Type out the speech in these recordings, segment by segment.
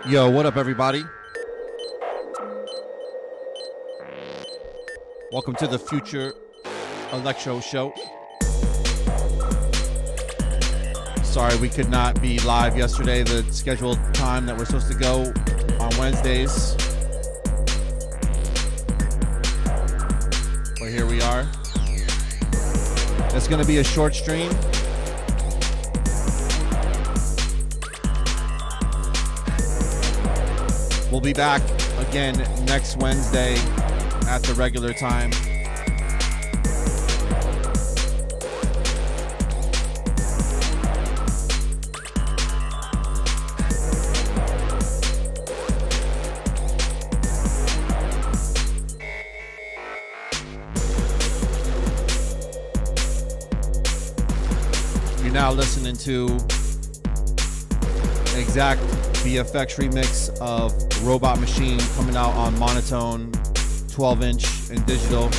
Yo, what up, everybody? Welcome to the Future Electro Show. Sorry we could not be live yesterday, the scheduled time that we're supposed to go on Wednesdays. But here we are. It's going to be a short stream. We'll be back again next Wednesday at the regular time. You're now listening to Exzakt VFX remix of Robot Machine coming out on Monotone, 12-inch and digital.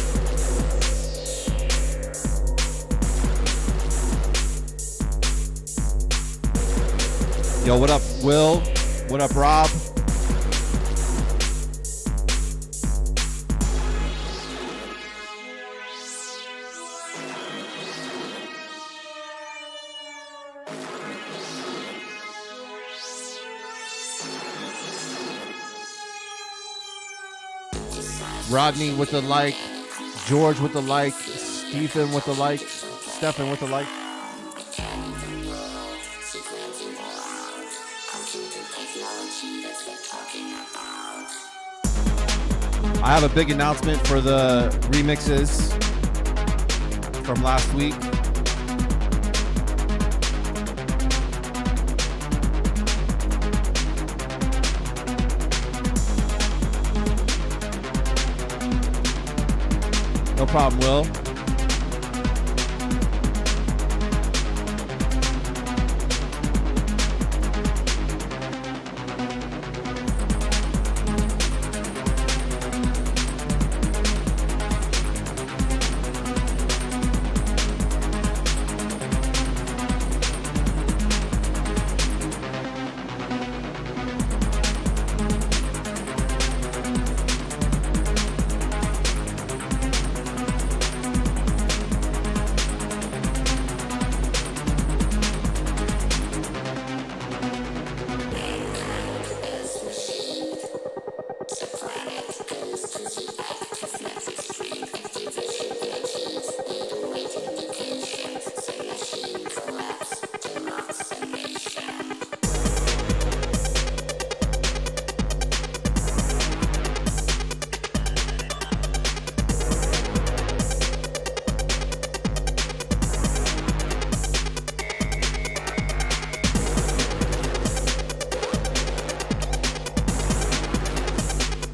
Yo, what up, Will? What up, Rob? Rodney with the like, George with the like, Stephen with the like, Stefan with the like. I have a big announcement for the remixes from last week. No problem, Will.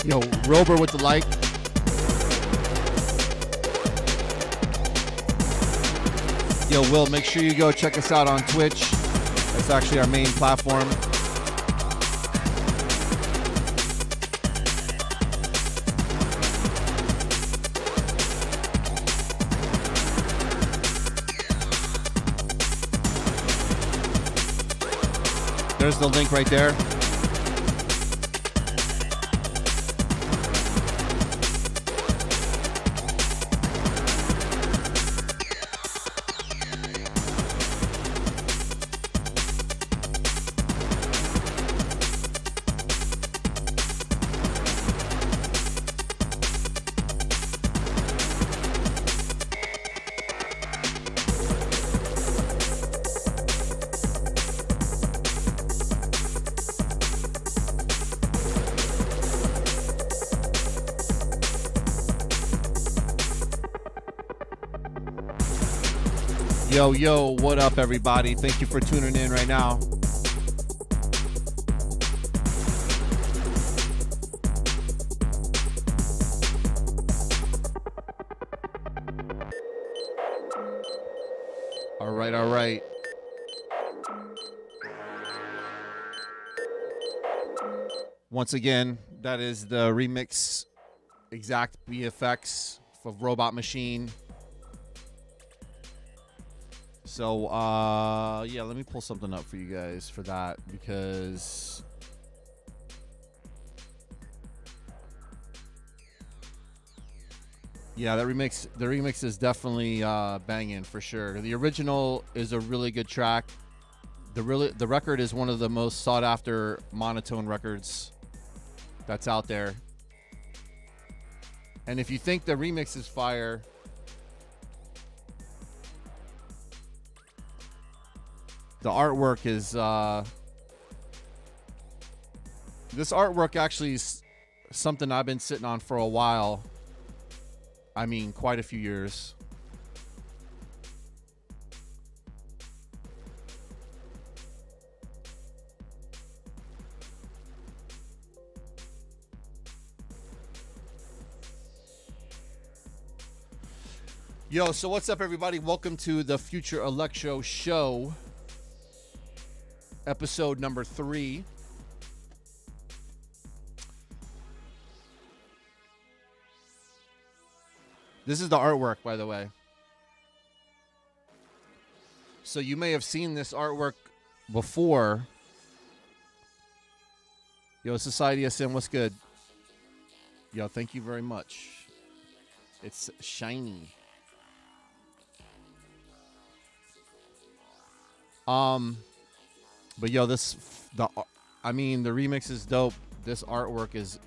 Yo, Rober with the like. Yo, Will, make sure you go check us out on Twitch. That's actually our main platform. There's the link right there. Yo, what up, everybody? Thank you for tuning in right now. All right. Once again, that is the remix Exzakt VFX for Robot Machine. So, yeah, let me pull something up for you guys for that, because Yeah, the remix is definitely banging for sure. The original is a really good track. The record is one of the most sought after Monotone records that's out there. And if you think the remix is fire, the artwork is this artwork actually is something I've been sitting on for a while. I mean, quite a few years. Yo, so what's up, everybody? Welcome to the Future Electro Show, episode number 3. This is the artwork, by the way. So you may have seen this artwork before. Yo, Society of Sin, what's good? Yo, thank you very much. It's shiny. But yo, the remix is dope. This artwork is,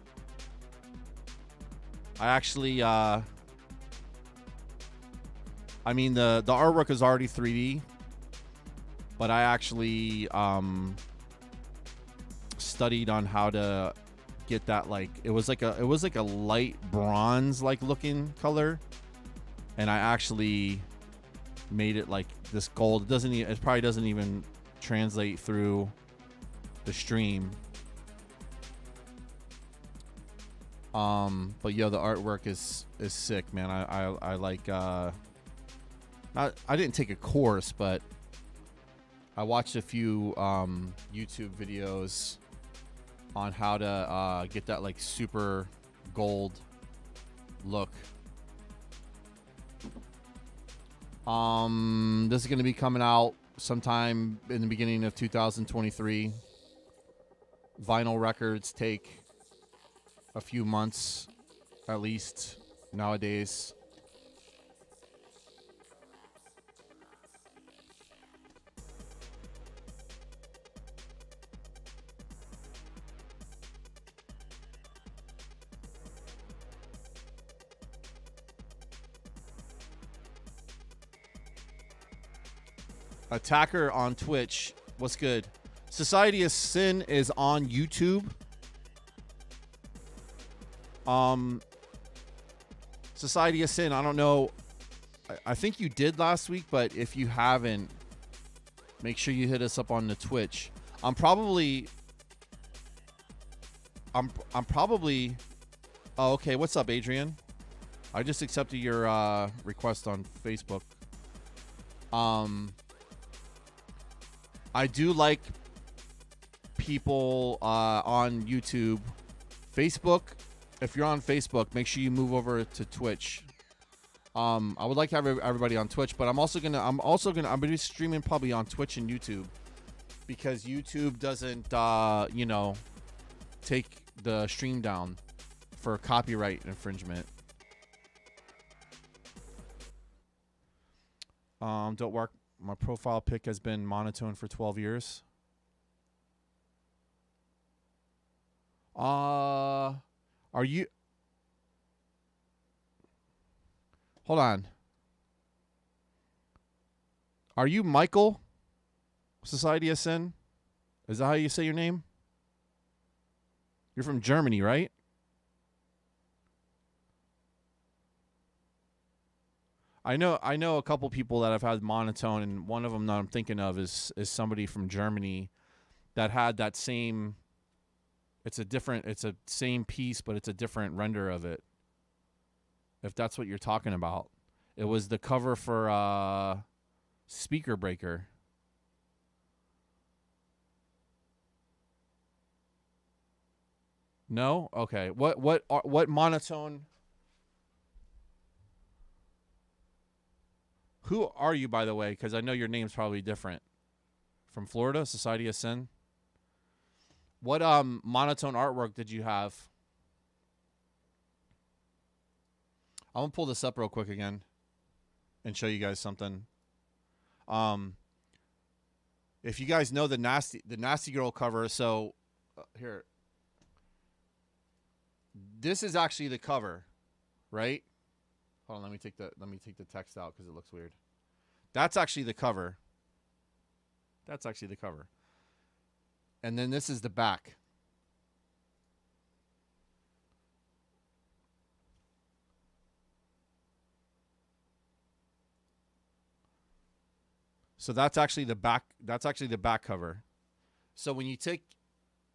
I actually, the artwork is already 3D, but I actually, studied on how to get that, like, it was like a light bronze like looking color, and I actually made it like this gold. It probably doesn't even translate through the stream. But yo, the artwork is sick, man. I like I didn't take a course, but I watched a few YouTube videos on how to get that like super gold look. This is going to be coming out sometime in the beginning of 2023. Vinyl records take a few months at least nowadays. Attacker on Twitch, what's good? Society of Sin is on YouTube. Society of Sin, I don't know. I think you did last week, but if you haven't, make sure you hit us up on the Twitch. I'm probably. Oh, okay. What's up, Adrian? I just accepted your request on Facebook. I do like people on YouTube. Facebook, if you're on Facebook, make sure you move over to Twitch. I would like to have everybody on Twitch, but I'm gonna be streaming probably on Twitch and YouTube, because YouTube doesn't take the stream down for copyright infringement. Don't work. My profile pic has been Monotone for 12 years. Are you? Hold on. Are you Michael? Society of Sin? Is that how you say your name? You're from Germany, right? I know a couple people that have had Monotone, and one of them that I'm thinking of is somebody from Germany that had that same. It's a same piece, but it's a different render of it. If that's what you're talking about, it was the cover for Speaker Breaker. No? Okay. What Monotone? Who are you, by the way? Because I know your name's probably different. From Florida, Society of Sin. What Monotone artwork did you have? I'm gonna pull this up real quick again and show you guys something. If you guys know the Nasty Girl cover, so here, this is actually the cover, right? Hold on, let me take the text out because it looks weird. That's actually the cover. That's actually the cover. And then this is the back. So that's actually the back. That's actually the back cover. So when you take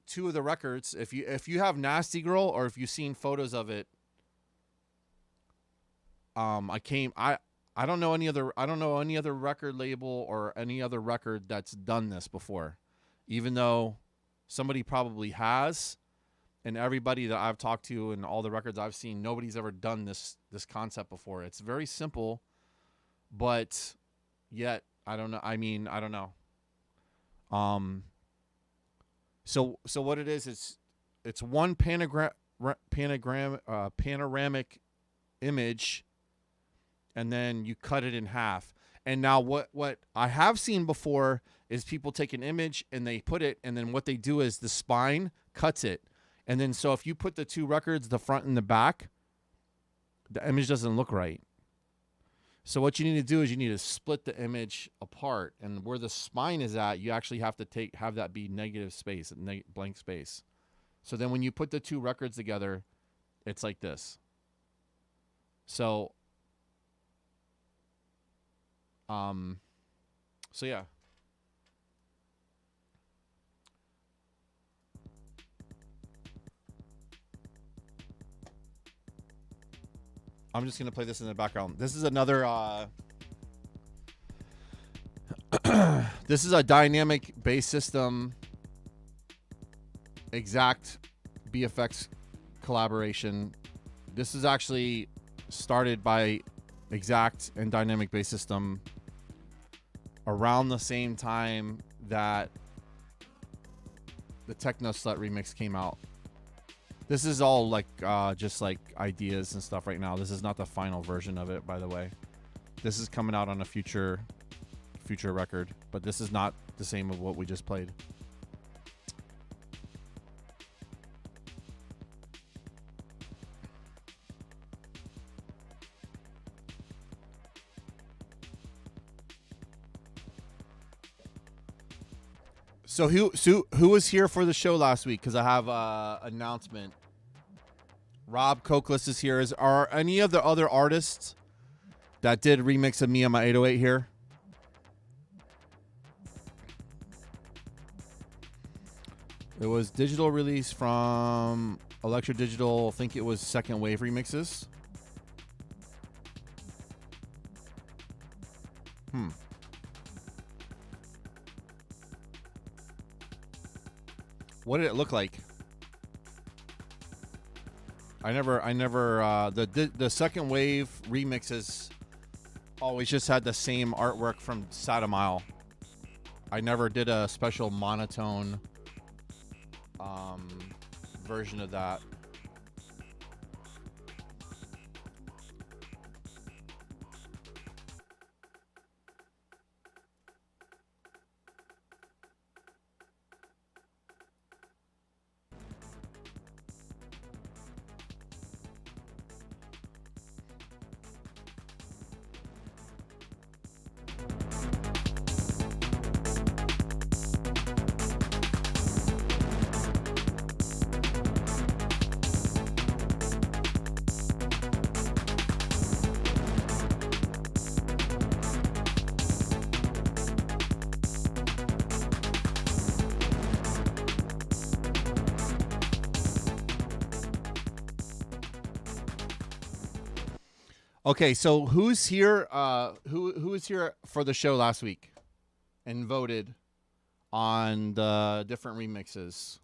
two of the records, if you have Nasty Girl or if you've seen photos of it, I don't know any other record label or any other record that's done this before, even though somebody probably has, and everybody that I've talked to and all the records I've seen, nobody's ever done this concept before. It's very simple, but yet I don't know. I mean, I don't know. So what it is, it's one panoramic image, and then you cut it in half. And now what I have seen before is people take an image and they put it, and then what they do is the spine cuts it. And then so if you put the two records, the front and the back, the image doesn't look right. So what you need to do is you need to split the image apart, and where the spine is at, you actually have to have that be negative space, blank space. So then when you put the two records together, it's like this. So yeah. I'm just gonna play this in the background. This is another this is a dynamic bass system Exzakt BFX collaboration. This is actually started by Exzakt and Dynamic Bass System around the same time that the Techno Slut remix came out. This is all like just like ideas and stuff right now. This is not the final version of it, by the way. This is coming out on a future record, but this is not the same of what we just played. So who was here for the show last week? Because I have an announcement. Rob Cokeless is here. Are any of the other artists that did remix of Me on My 808 here? It was digital release from Electro Digital. I think it was Second Wave Remixes. What did it look like? I never the Second Wave remixes always just had the same artwork from Satamile. I never did a special monotone version of that. Okay, so who's here? Who was here for the show last week and voted on the different remixes?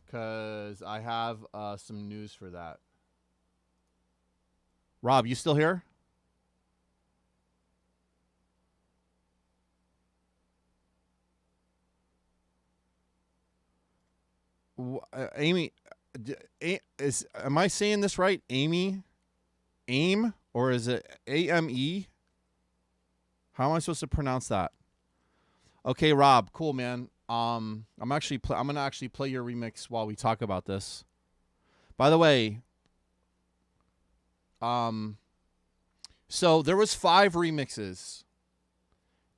Because I have some news for that. Rob, you still here? Amy, am I saying this right? Amy, AIM, or is it AME? How am I supposed to pronounce that? Okay, Rob, cool, man. I'm gonna actually play your remix while we talk about this. By the way, so there was 5 remixes,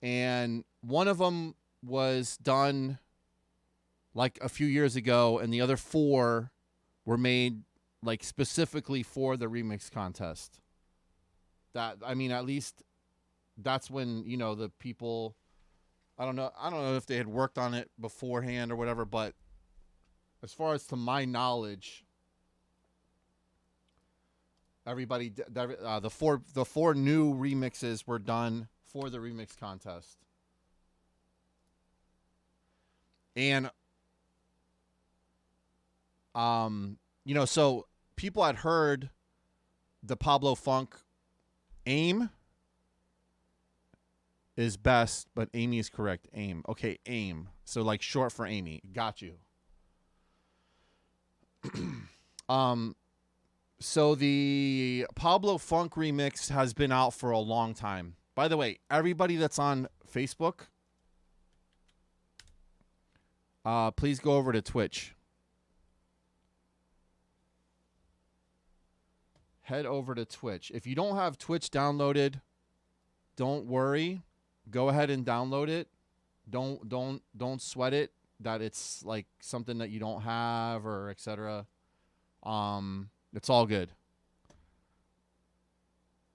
and one of them was done like a few years ago, and the other 4 were made like specifically for the remix contest. That, I mean, at least that's when, you know, the people, I don't know if they had worked on it beforehand or whatever, but as far as to my knowledge, everybody, the four new remixes were done for the remix contest. And you know, so people had heard the Pablo Funk AIM is best, but Amy is correct. AIM. Okay, AIM. So like short for Amy. Got you. So the Pablo Funk remix has been out for a long time. By the way, everybody that's on Facebook, please go over to Twitch. Head over to Twitch. If you don't have Twitch downloaded, don't worry. Go ahead and download it. Don't sweat it that it's like something that you don't have or etc. It's all good.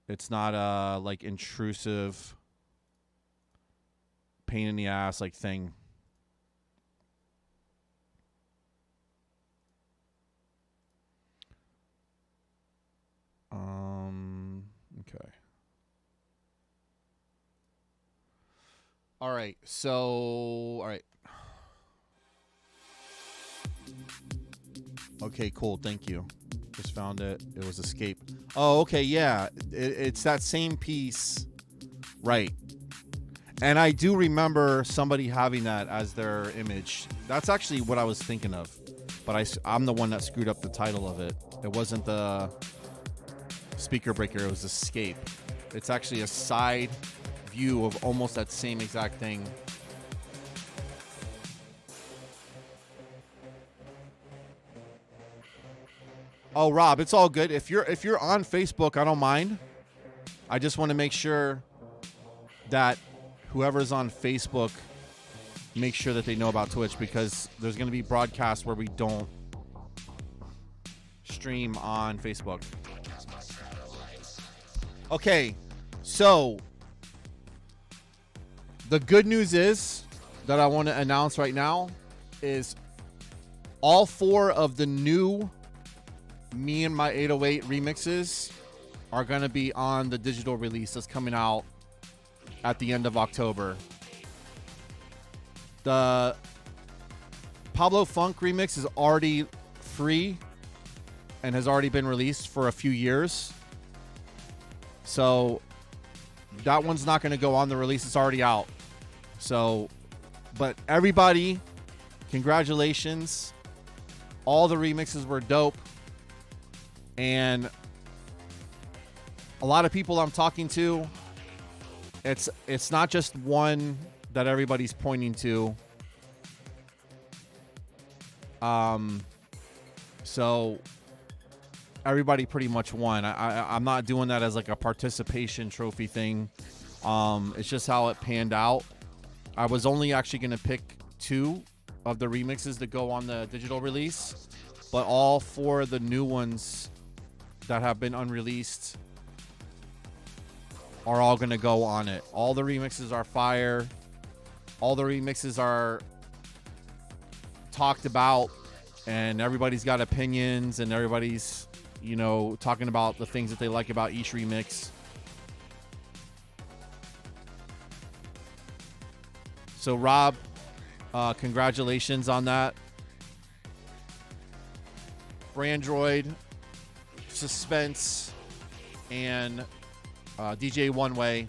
It's not a like intrusive pain in the ass like thing. Okay. All right. So, all right. Okay, cool. Thank you. Just found it. It was Escape. Oh, okay. Yeah. It's that same piece. Right. And I do remember somebody having that as their image. That's actually what I was thinking of. But I'm the one that screwed up the title of it. It wasn't the Speaker Breaker. It was Escape. It's actually a side view of almost that same exact thing. Oh, Rob, it's all good. If you're on Facebook, I don't mind. I just want to make sure that whoever's on Facebook make sure that they know about Twitch, because there's going to be broadcasts where we don't stream on Facebook. Okay, so the good news is that I want to announce right now is all 4 of the new Me and My 808 remixes are going to be on the digital release that's coming out at the end of October. The Pablo Funk remix is already free and has already been released for a few years. So that one's not going to go on the release. It's already out. So, but everybody, congratulations. All the remixes were dope. And a lot of people I'm talking to, it's not just one that everybody's pointing to. So everybody pretty much won. I'm not doing that as like a participation trophy thing. It's just how it panned out. I was only actually going to pick 2 of the remixes that go on the digital release, but all 4 of the new ones that have been unreleased are all going to go on it. All the remixes are fire. All the remixes are talked about, and everybody's got opinions, and everybody's, you know, talking about the things that they like about each remix. So Rob, congratulations on that. For Android, Suspense, and DJ One Way,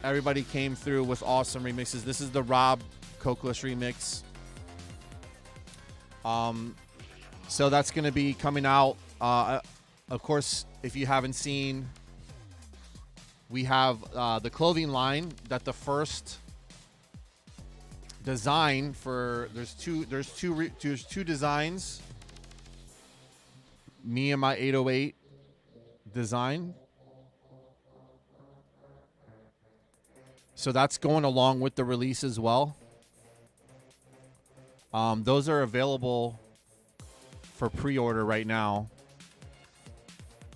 everybody came through with awesome remixes. This is the Rob Cokeless remix. So that's going to be coming out. Of course, if you haven't seen, we have the clothing line that the first design for. There's two designs. Me and my 808 design. So that's going along with the release as well. Those are available for pre-order right now.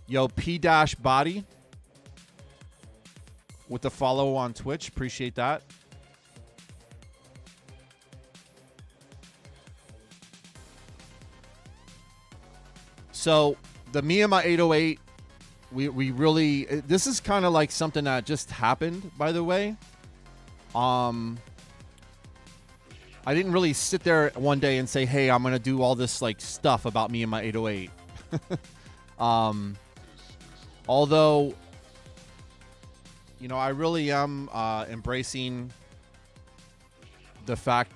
Yo, P-Body with the follow on Twitch. Appreciate that. So the me and my 808, we really, this is kind of like something that just happened, by the way. I didn't really sit there one day and say, hey, I'm going to do all this like stuff about me and my 808. Although, you know, I really am embracing the fact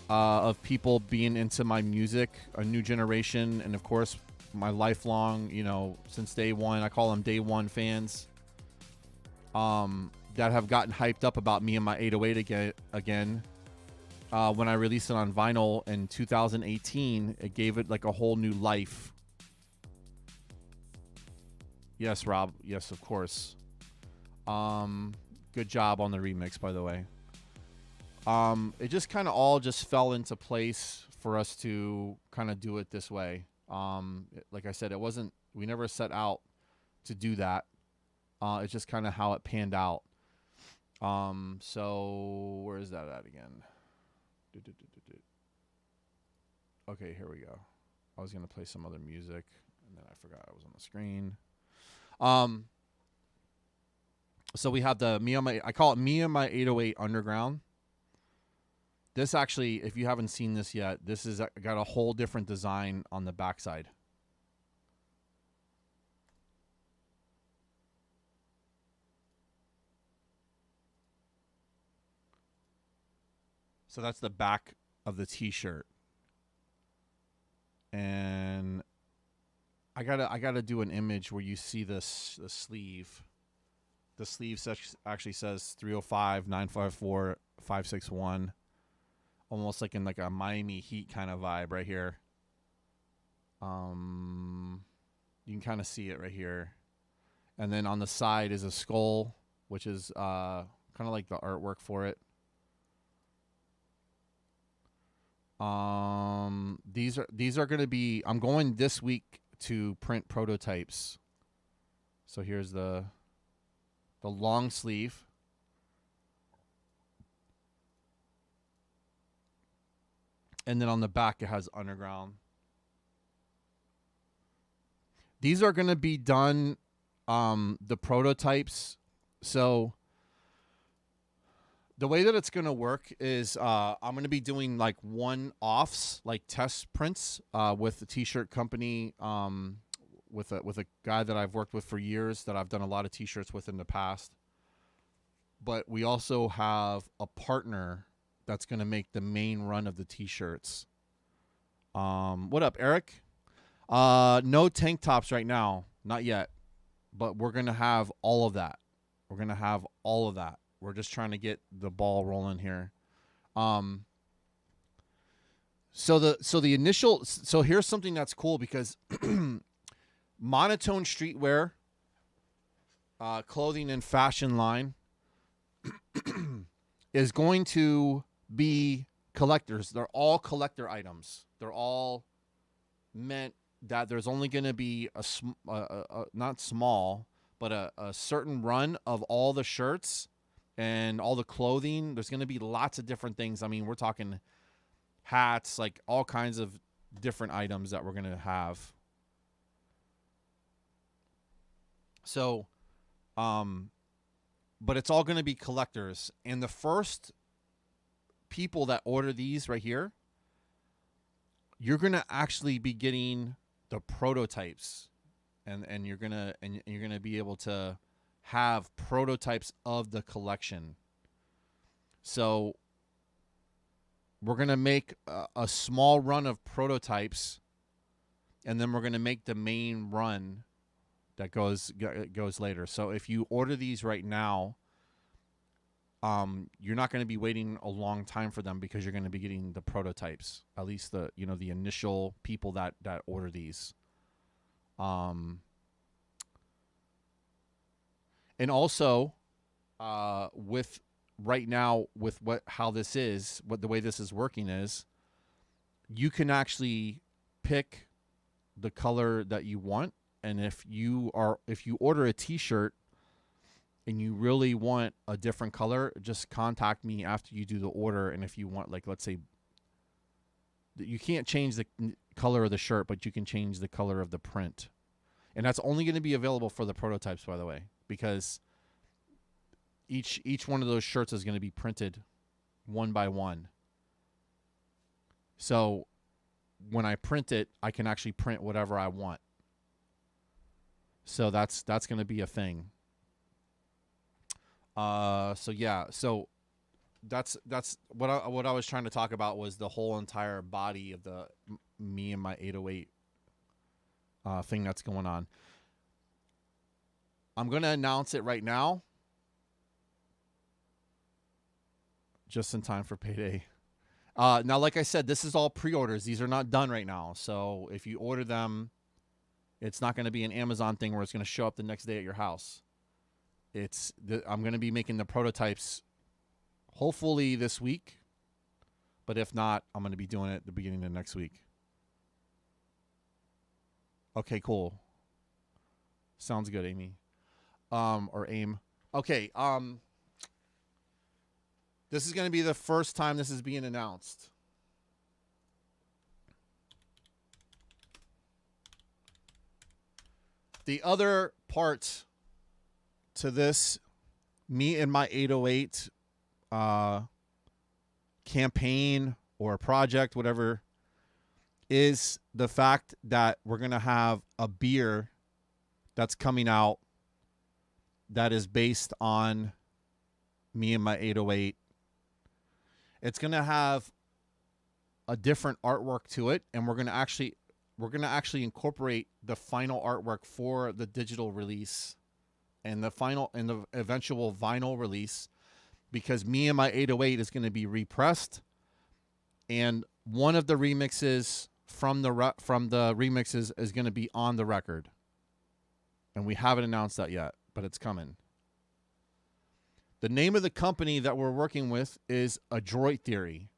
of people being into my music, a new generation, and of course, my lifelong, you know, since day one, I call them day one fans, that have gotten hyped up about me and my 808 again. When I released it on vinyl in 2018, it gave it like a whole new life. Yes, Rob. Yes, of course. Good job on the remix, by the way. It just kind of all just fell into place for us to kind of do it this way. Like I said, we never set out to do that. It's just kind of how it panned out. So where is that at again? Okay, here we go. I was going to play some other music, and then I forgot I was on the screen. So we have the I call it me and my 808 Underground. This actually, if you haven't seen this yet, this is got a whole different design on the backside. So that's the back of the t-shirt. And I gotta do an image where you see the sleeve. The sleeve actually says 305 954 561. Almost like in like a Miami Heat kind of vibe right here. You can kind of see it right here. And then on the side is a skull, which is kind of like the artwork for it. These are going to be, I'm going this week to print prototypes. So here's the long sleeve. And then on the back, it has Underground. These are going to be done, the prototypes. So the way that it's going to work is I'm going to be doing like one-offs, like test prints with the t-shirt company, with a guy that I've worked with for years, that I've done a lot of t-shirts with in the past. But we also have a partner that's going to make the main run of the t-shirts. What up, Eric? No tank tops right now. Not yet. But we're going to have all of that. We're just trying to get the ball rolling here. So here's something that's cool, because Monotone Streetwear, clothing and fashion line, is going to be collectors. They're all collector items. They're all meant that there's only going to be not small, but a certain run of all the shirts and all the clothing. There's going to be lots of different things. I mean, we're talking hats, like all kinds of different items that we're going to have. So, but it's all going to be collectors. And the first people that order these right here, you're going to actually be getting the prototypes, and you're going to be able to have prototypes of the collection. So we're going to make a small run of prototypes, and then we're going to make the main run that goes later. So if you order these right now, you're not going to be waiting a long time for them because you're going to be getting the prototypes, at least the initial people that order these. And also, with right now with how this is, the way this is working is, you can actually pick the color that you want, and if you order a t-shirt and you really want a different color, just contact me after you do the order. And if you want, like, let's say, you can't change the color of the shirt, but you can change the color of the print. And that's only going to be available for the prototypes, by the way, because each one of those shirts is going to be printed one by one. So when I print it, I can actually print whatever I want. So that's going to be a thing. So yeah, so that's what I was trying to talk about, was the whole entire body of the me and my 808 thing that's going on. I'm going to announce it right now, just in time for payday. Now, like I said, this is all pre-orders. These are not done right now. So if you order them, it's not going to be an Amazon thing where it's going to show up the next day at your house. I'm going to be making the prototypes hopefully this week, but if not, I'm going to be doing it at the beginning of next week. Okay, cool. Sounds good, Amy. Or AIM. Okay, this is going to be the first time this is being announced. The other part to this, me and my 808 campaign or project, whatever, is the fact that we're going to have a beer that's coming out that is based on me and my 808. It's going to have a different artwork to it, and we're going to actually incorporate the final artwork for the digital release and the eventual vinyl release, because me and my 808 is going to be repressed, and one of the remixes from the remixes is going to be on the record, and we haven't announced that yet, but it's coming. The name of the company that we're working with is Adroit Theory.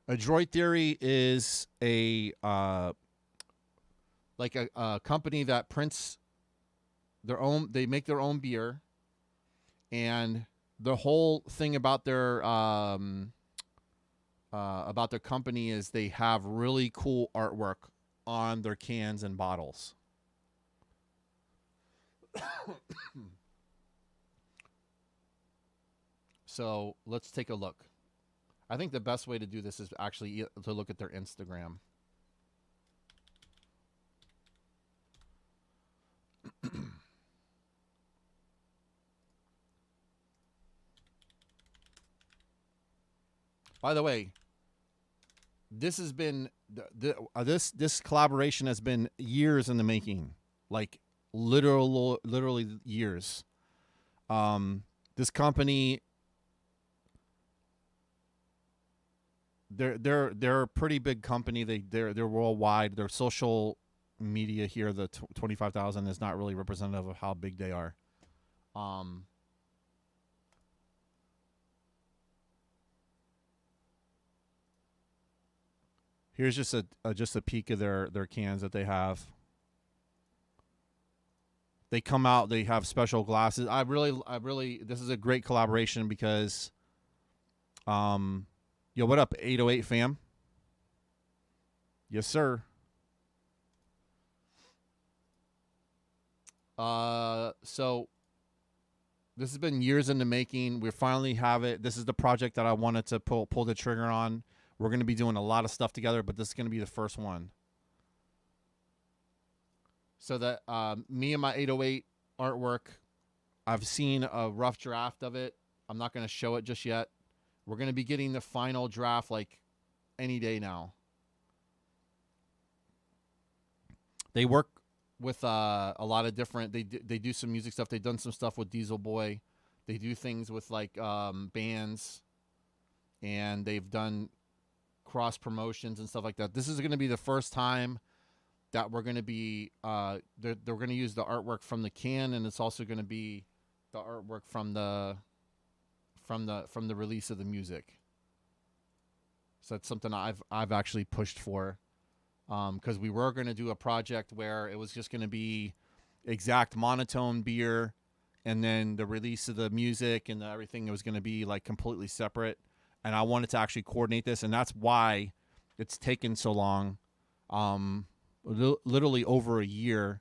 Adroit Theory is a company that prints their own. They make their own beer, and the whole thing about their company is they have really cool artwork on their cans and bottles. So let's take a look. I think the best way to do this is actually to look at their Instagram. By the way, this has been this collaboration has been years in the making, like literally years. This company, they're a pretty big company. They're worldwide. Their social media here, the 25,000, is not really representative of how big they are. Here's just a peek of their cans that they have. They come out. They have special glasses. I really. This is a great collaboration because, yo, what up, 808 fam? Yes, sir. So this has been years in the making. We finally have it. This is the project that I wanted to pull the trigger on. We're going to be doing a lot of stuff together, but this is going to be the first one. So that me and my 808 artwork, I've seen a rough draft of it. I'm not going to show it just yet, We're going to be getting the final draft like any day now. They work with a lot of different. They do some music stuff. They've done some stuff with Diesel Boy. They do things with like bands, and they've done cross promotions and stuff like that. This is going to be the first time that we're going to be. They're going to use the artwork from the can, and it's also going to be the artwork from the release of the music. So that's something I've actually pushed for. Because we were going to do a project where it was just going to be Exzakt Monotone beer, and then the release of the music and everything, it was going to be like completely separate. And I wanted to actually coordinate this, and that's why it's taken so long, literally over a year,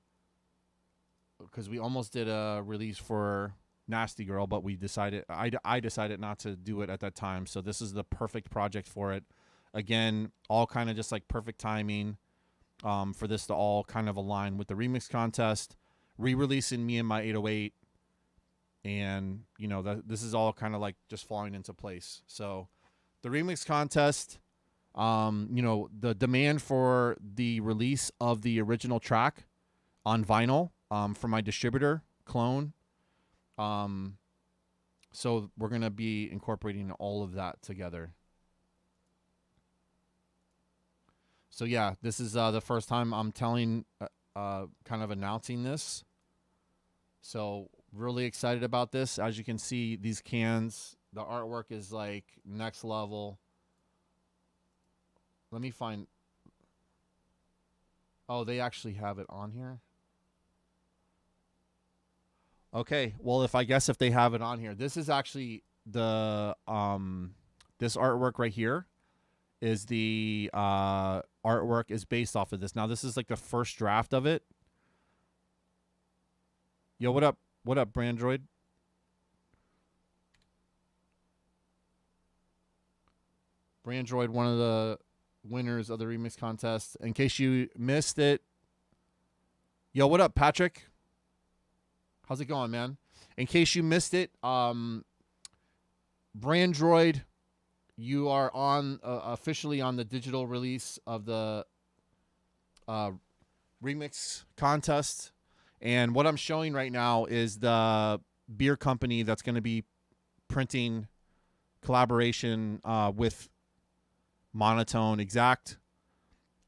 because we almost did a release for Nasty Girl, but we decided I decided not to do it at that time. So this is the perfect project for it. Again, all kind of just like perfect timing for this to all kind of align with the remix contest, re-releasing Me and My 808, and you know this is all kind of like just falling into place. So the remix contest, you know, the demand for the release of the original track on vinyl from my distributor Clone. So we're gonna be incorporating all of that together. So yeah, this is the first time I'm kind of announcing this. So really excited about this. As you can see, these cans, the artwork is like next level. Let me find. Oh, they actually have it on here. Okay, well, if they have it on here, this is actually the this artwork right here is the artwork is based off of this. Now this is like the first draft of it. Yo, what up? What up, Brandroid? Brandroid, one of the winners of the remix contest. In case you missed it, yo, what up, Patrick? How's it going, man? In case you missed it, Brandroid, you are on officially on the digital release of the remix contest. And what I'm showing right now is the beer company that's going to be printing collaboration with Monotone Exzakt.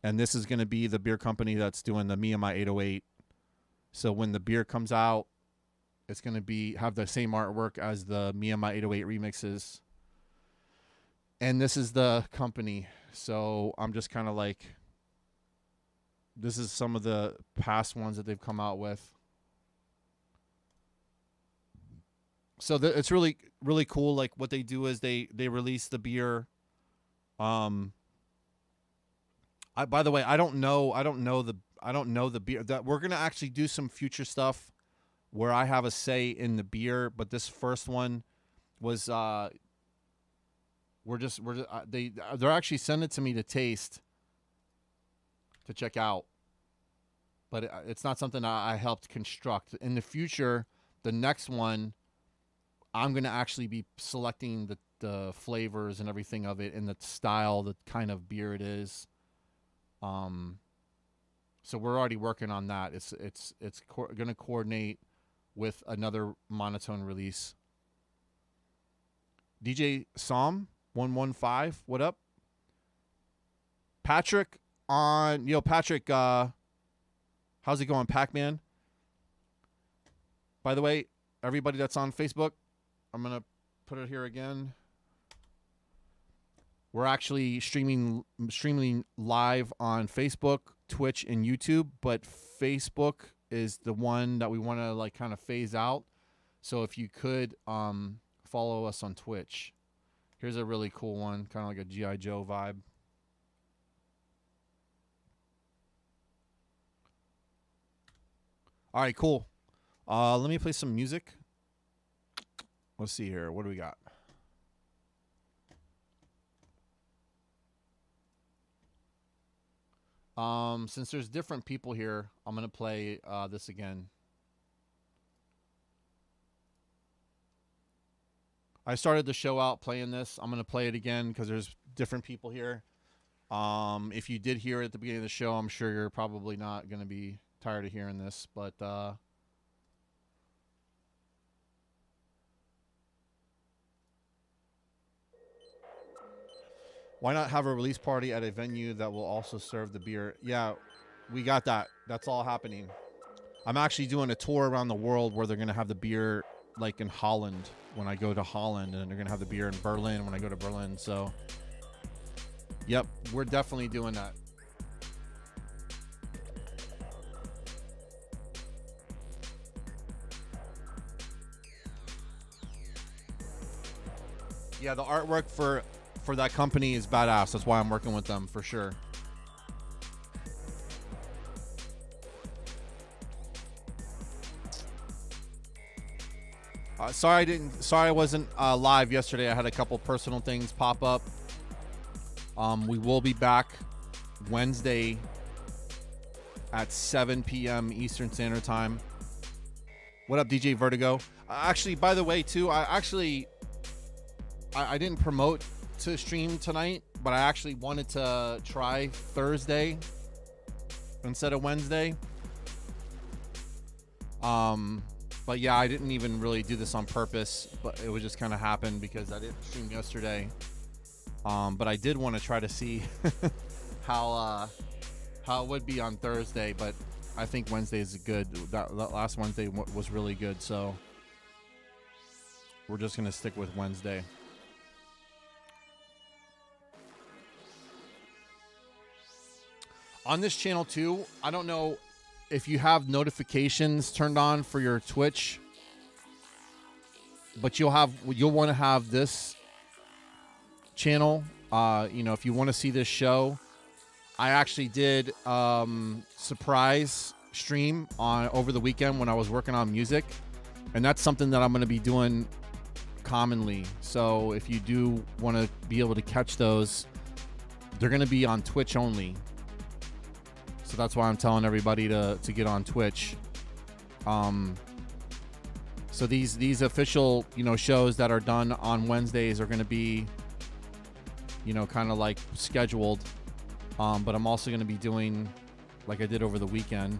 And this is going to be the beer company that's doing the Me and My 808. So when the beer comes out, it's going to have the same artwork as the Me and My 808 remixes. And this is the company. So I'm just kind of like, this is some of the past ones that they've come out with. So it's really, really cool. Like what they do is they release the beer. By the way, I don't know the beer that we're going to actually do some future stuff where I have a say in the beer. But this first one was, they're actually sending it to me to taste, to check out, but it's not something I helped construct. In the future, the next one, I'm going to actually be selecting the flavors and everything of it and the style, the kind of beer it is. So we're already working on that. It's going to coordinate with another Monotone release. DJ Som 115, what up? Patrick Patrick, how's it going, Pac-Man? By the way, everybody that's on Facebook, I'm going to put it here again. We're actually streaming live on Facebook, Twitch, and YouTube, but Facebook is the one that we want to like kind of phase out. So if you could follow us on Twitch. Here's a really cool one, kind of like a G.I. Joe vibe. All right, cool. Let me play some music. Let's see here. What do we got? Since there's different people here, I'm going to play this again. I started the show out playing this. I'm gonna play it again because there's different people here. If you did hear it at the beginning of the show, I'm sure you're probably not gonna be tired of hearing this, but why not have a release party at a venue that will also serve the beer? Yeah, we got that. That's all happening. I'm actually doing a tour around the world where they're going to have the beer like in Holland when I go to Holland, and they're going to have the beer in Berlin when I go to Berlin. So, yep, we're definitely doing that. Yeah, the artwork for that company is badass. That's why I'm working with them for sure. Sorry I wasn't live yesterday. I had a couple personal things pop up. We will be back Wednesday at 7 p.m. Eastern Standard Time. What up, DJ Vertigo? Actually, by the way, too, I didn't promote to stream tonight, but I actually wanted to try Thursday instead of Wednesday. But yeah, I didn't even really do this on purpose, but it would just kind of happen because I didn't stream yesterday. But I did want to try to see how it would be on Thursday, but I think Wednesday is good. That last Wednesday was really good, so we're just going to stick with Wednesday. On this channel too, I don't know if you have notifications turned on for your Twitch, but you'll want to have this channel. If you want to see this show, I actually did surprise stream over the weekend when I was working on music, and that's something that I'm going to be doing commonly. So if you do want to be able to catch those, they're going to be on Twitch only. So that's why I'm telling everybody to get on Twitch. So these official, shows that are done on Wednesdays are going to be, kind of like scheduled. But I'm also going to be doing like I did over the weekend.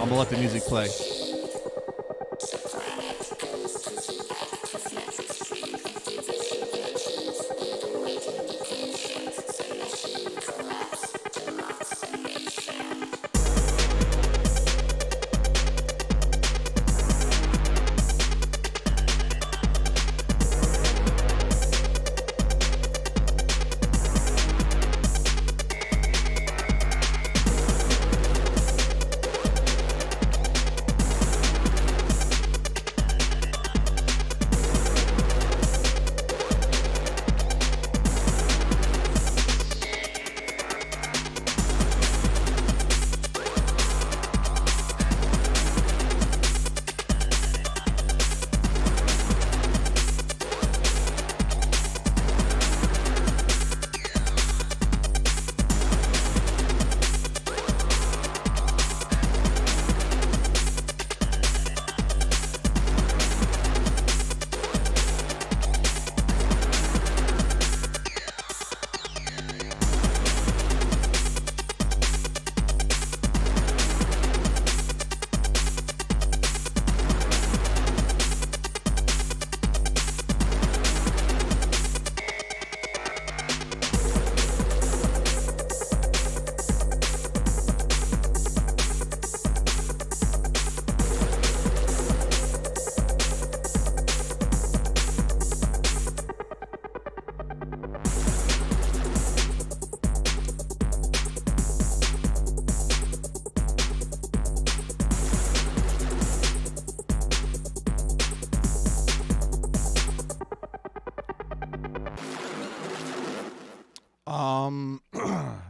I'm gonna let the music play.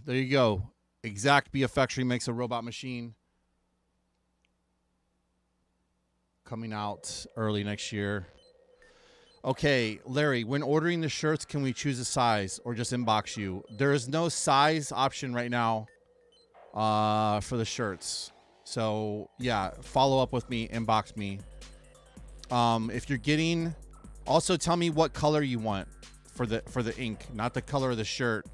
there you go. Exzakt BFX remakes a Robot Machine. Coming out early next year. Okay, Larry, when ordering the shirts, can we choose a size or just inbox you? There is no size option right now for the shirts. So, yeah, follow up with me, inbox me. If you're getting... Also, tell me what color you want for the ink, not the color of the shirt.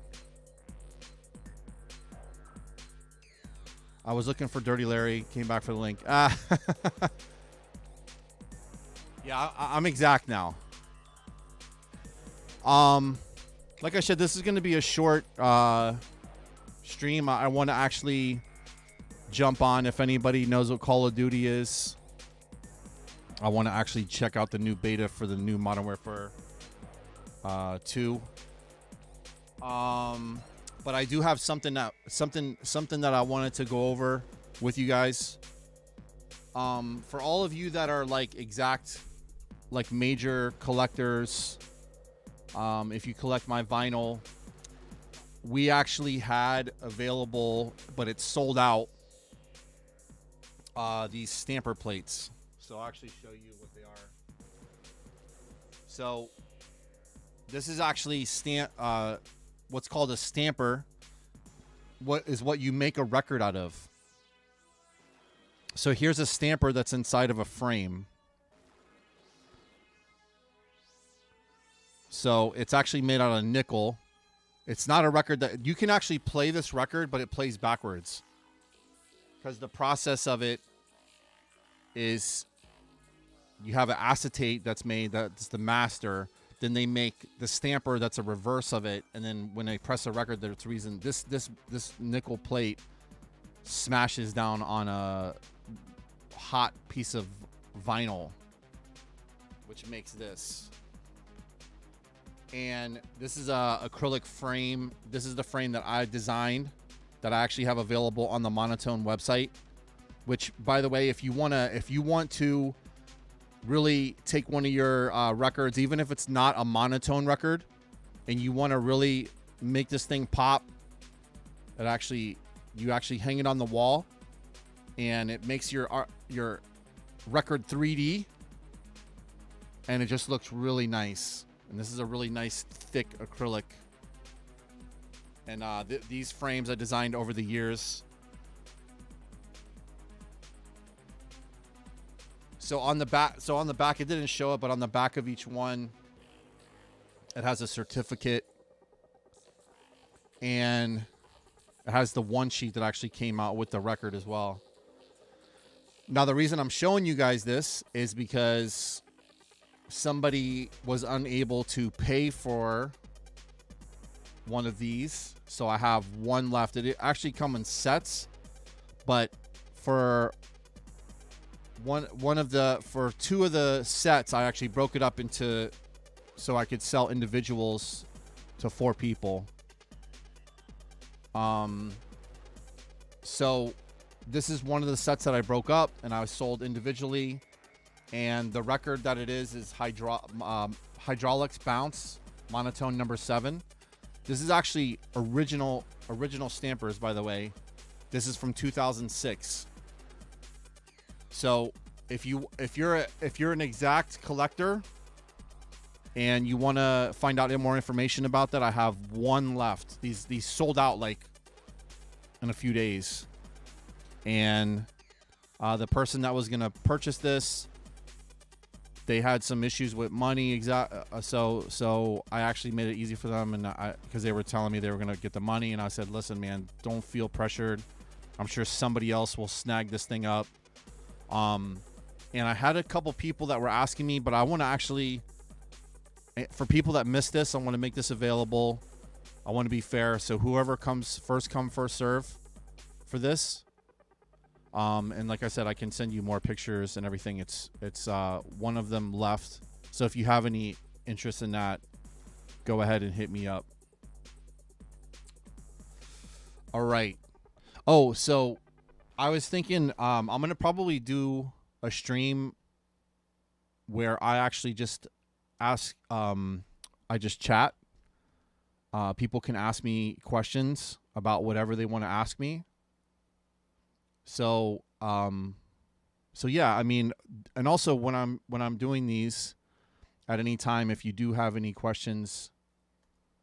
I was looking for Dirty Larry, came back for the link. Yeah, I'm Exzakt now. Like I said, this is going to be a short stream. I want to actually jump on. If anybody knows what Call of Duty is, I want to actually check out the new beta for the new Modern Warfare 2. But I do have something that I wanted to go over with you guys. For all of you that are like Exzakt, like major collectors, if you collect my vinyl, we actually had available, but it's sold out, these stamper plates. So I'll actually show you what they are. So this is actually what's called a stamper. What you make a record out of. So here's a stamper that's inside of a frame. So it's actually made out of nickel. It's not a record that you can actually play this record, but it plays backwards. Because the process of it is you have an acetate that's made, that's the master. Then they make the stamper that's a reverse of it. And then when they press a record, there's reason this nickel plate smashes down on a hot piece of vinyl, which makes this. And this is a acrylic frame. This is the frame that I designed, that I actually have available on the Monotone website. Which, by the way, if you want to really take one of your records, even if it's not a Monotone record, and you want to really make this thing pop, you actually hang it on the wall, and it makes your record 3D, and it just looks really nice. And this is a really nice thick acrylic. And these frames I designed over the years. So on the back, it didn't show it, but on the back of each one, it has a certificate, and it has the one sheet that actually came out with the record as well. Now, the reason I'm showing you guys this is because somebody was unable to pay for one of these, so I have one left. It actually comes in sets, but for two of the sets, I actually broke it up into so I could sell individuals to 4 people. So this is one of the sets that I broke up and I sold individually. And the record that it is Hydraulics Bounce, Monotone number 7. This is actually original stampers, by the way. This is from 2006. So if you're an Exzakt collector and you want to find out more information about that, I have one left. These sold out like in a few days. And the person that was gonna purchase this, they had some issues with money. So I actually made it easy for them, and because they were telling me they were gonna get the money, and I said, listen, man, don't feel pressured. I'm sure somebody else will snag this thing up. And I had a couple people that were asking me, but I want to actually, for people that missed this, I want to make this available. I want to be fair, so whoever comes first come, first serve for this. And like I said, I can send you more pictures and everything. It's one of them left. So if you have any interest in that, go ahead and hit me up. All right. Oh, so I was thinking, I'm going to probably do a stream where I actually just ask, I just chat. People can ask me questions. about whatever they want to ask me. So yeah, I mean, and also when I'm doing these at any time, if you do have any questions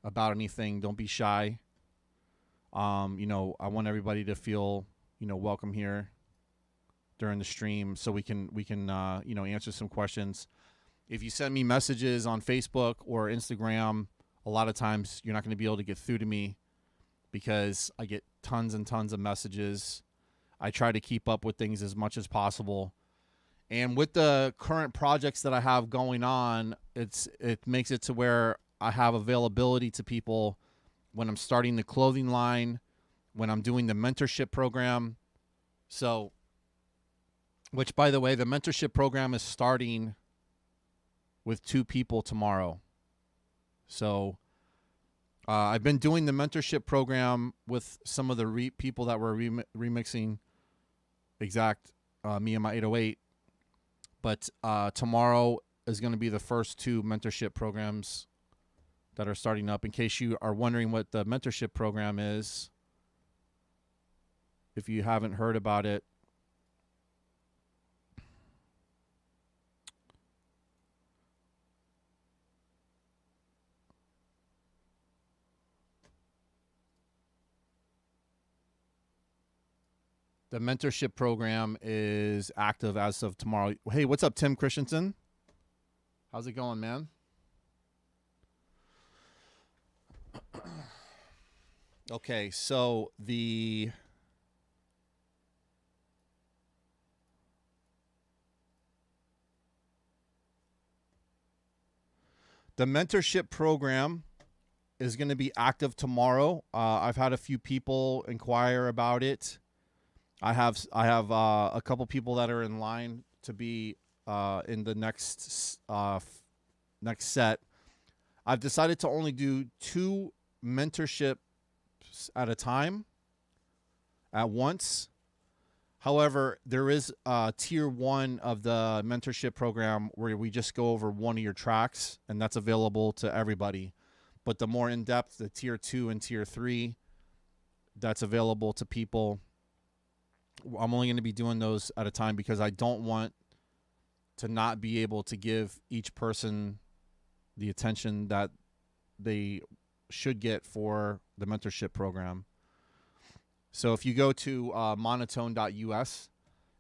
about anything, don't be shy. You know, I want everybody to feel, you know, welcome here during the stream, so we can you know, answer some questions. If you send me messages on Facebook or Instagram, a lot of times you're not going to be able to get through to me because I get tons and tons of messages. I try to keep up with things as much as possible. And with the current projects that I have going on, it makes it to where I have availability to people when I'm starting the clothing line, when I'm doing the mentorship program. So, which, by the way, the mentorship program is starting with 2 people tomorrow. So I've been doing the mentorship program with some of the people that were remixing Exzakt, me and my 808. But tomorrow is going to be the first 2 mentorship programs that are starting up. In case you are wondering what the mentorship program is, if you haven't heard about it, the mentorship program is active as of tomorrow. Hey, what's up, Tim Christensen? How's it going, man? Okay, so the mentorship program is going to be active tomorrow. I've had a few people inquire about it. I have a couple people that are in line to be in the next set. I've decided to only do 2 mentorships at a time, at once. However, there is tier 1 of the mentorship program where we just go over one of your tracks, and that's available to everybody. But the more in-depth, the tier 2 and tier 3, that's available to people. I'm only going to be doing those at a time because I don't want to not be able to give each person the attention that they should get for the mentorship program. So if you go to monotone.us,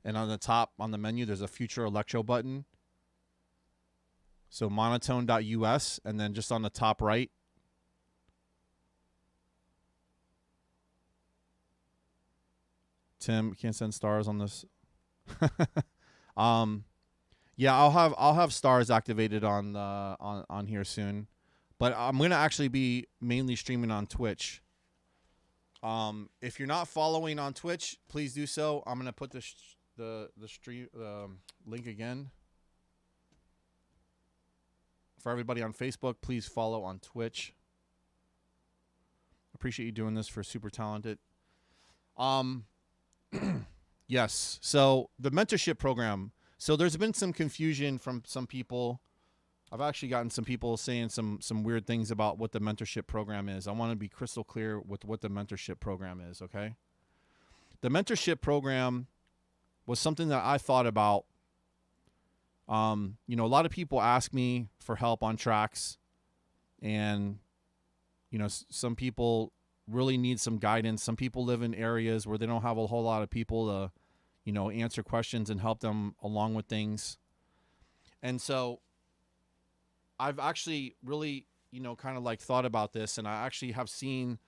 and on the top on the menu, there's a future Electro button. So monotone.us, and then just on the top right, Tim, can't send stars on this. Yeah, I'll have stars activated on here soon, but I'm gonna actually be mainly streaming on Twitch. If you're not following on Twitch, please do so. I'm gonna put the stream link again for everybody on Facebook. Please follow on Twitch. Appreciate you doing this for Super Talented. Yes. So the mentorship program. So there's been some confusion from some people. I've actually gotten some people saying some weird things about what the mentorship program is. I want to be crystal clear with what the mentorship program is, okay? The mentorship program was something that I thought about. You know, a lot of people ask me for help on tracks, and, you know, some people really need some guidance. Some people live in areas where they don't have a whole lot of people to, you know, answer questions and help them along with things. And so I've actually really, you know, kind of like thought about this, and I actually have seen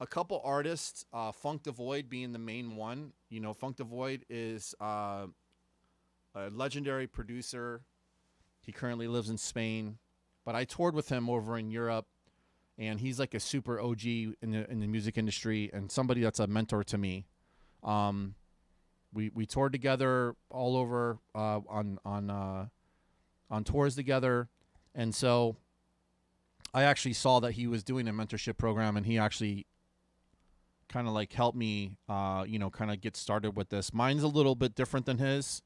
a couple artists, Funk the Void being the main one. You know, Funk the Void is a legendary producer. He currently lives in Spain, but I toured with him over in Europe, and he's like a super OG in the music industry and somebody that's a mentor to me. We toured together all over on tours together, and so I actually saw that he was doing a mentorship program, and he actually kind of like helped me, you know, kind of get started with this. Mine's a little bit different than his.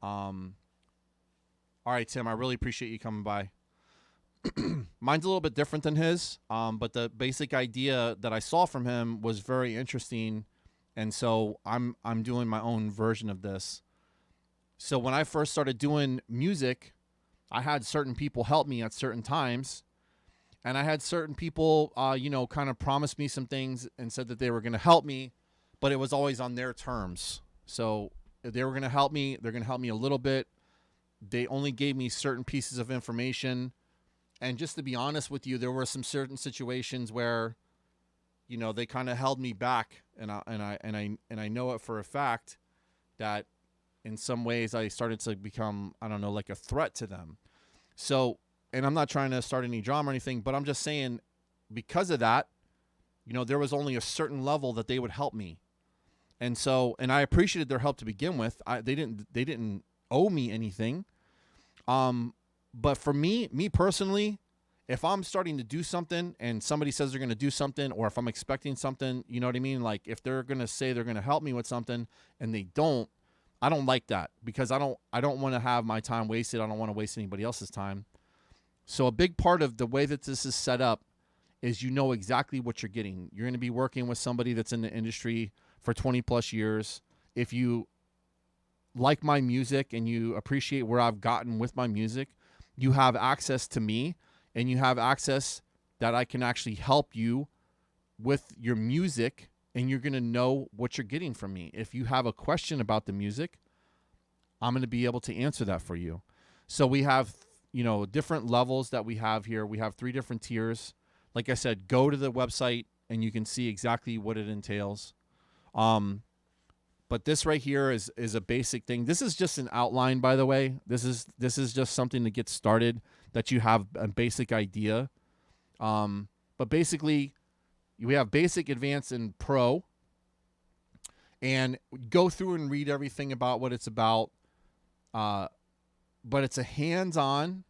All right, Tim, I really appreciate you coming by. Mine's a little bit different than his, but the basic idea that I saw from him was very interesting, and so I'm doing my own version of this. So when I first started doing music, I had certain people help me at certain times, and I had certain people, kind of promised me some things and said that they were going to help me, but it was always on their terms. So if they were going to help me, they're going to help me a little bit. They only gave me certain pieces of information. And just to be honest with you, there were some certain situations where, they kind of held me back, and I know it for a fact that in some ways I started to become, I don't know, like a threat to them. So, and I'm not trying to start any drama or anything, but I'm just saying, because of that, there was only a certain level that they would help me, and so, and I appreciated their help to begin with. They didn't owe me anything. But for me personally, if I'm starting to do something and somebody says they're going to do something, or if I'm expecting something, you know what I mean? Like if they're going to say they're going to help me with something and they don't, I don't like that, because I don't want to have my time wasted. I don't want to waste anybody else's time. So a big part of the way that this is set up is exactly what you're getting. You're going to be working with somebody that's in the industry for 20 plus years. If you like my music and you appreciate where I've gotten with my music, you have access to me, and you have access that I can actually help you with your music, and you're going to know what you're getting from me. If you have a question about the music, I'm going to be able to answer that for you. So we have, different levels that we have here. We have 3 different tiers. Like I said, go to the website and you can see exactly what it entails. But this right here is a basic thing. This is just an outline, by the way. This is just something to get started, that you have a basic idea. But basically, we have basic, advanced, and pro. And go through and read everything about what it's about. But it's a hands-on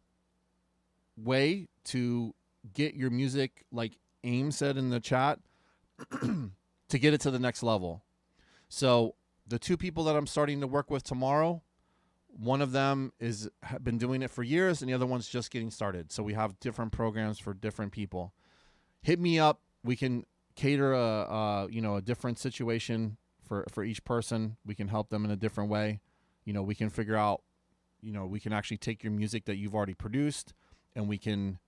way to get your music, like Aim said in the chat, to get it to the next level. So the 2 people that I'm starting to work with tomorrow, one of them have been doing it for years, and the other one's just getting started. So we have different programs for different people. Hit me up. We can cater a different situation for each person. We can help them in a different way. We can figure out, we can actually take your music that you've already produced, and we can,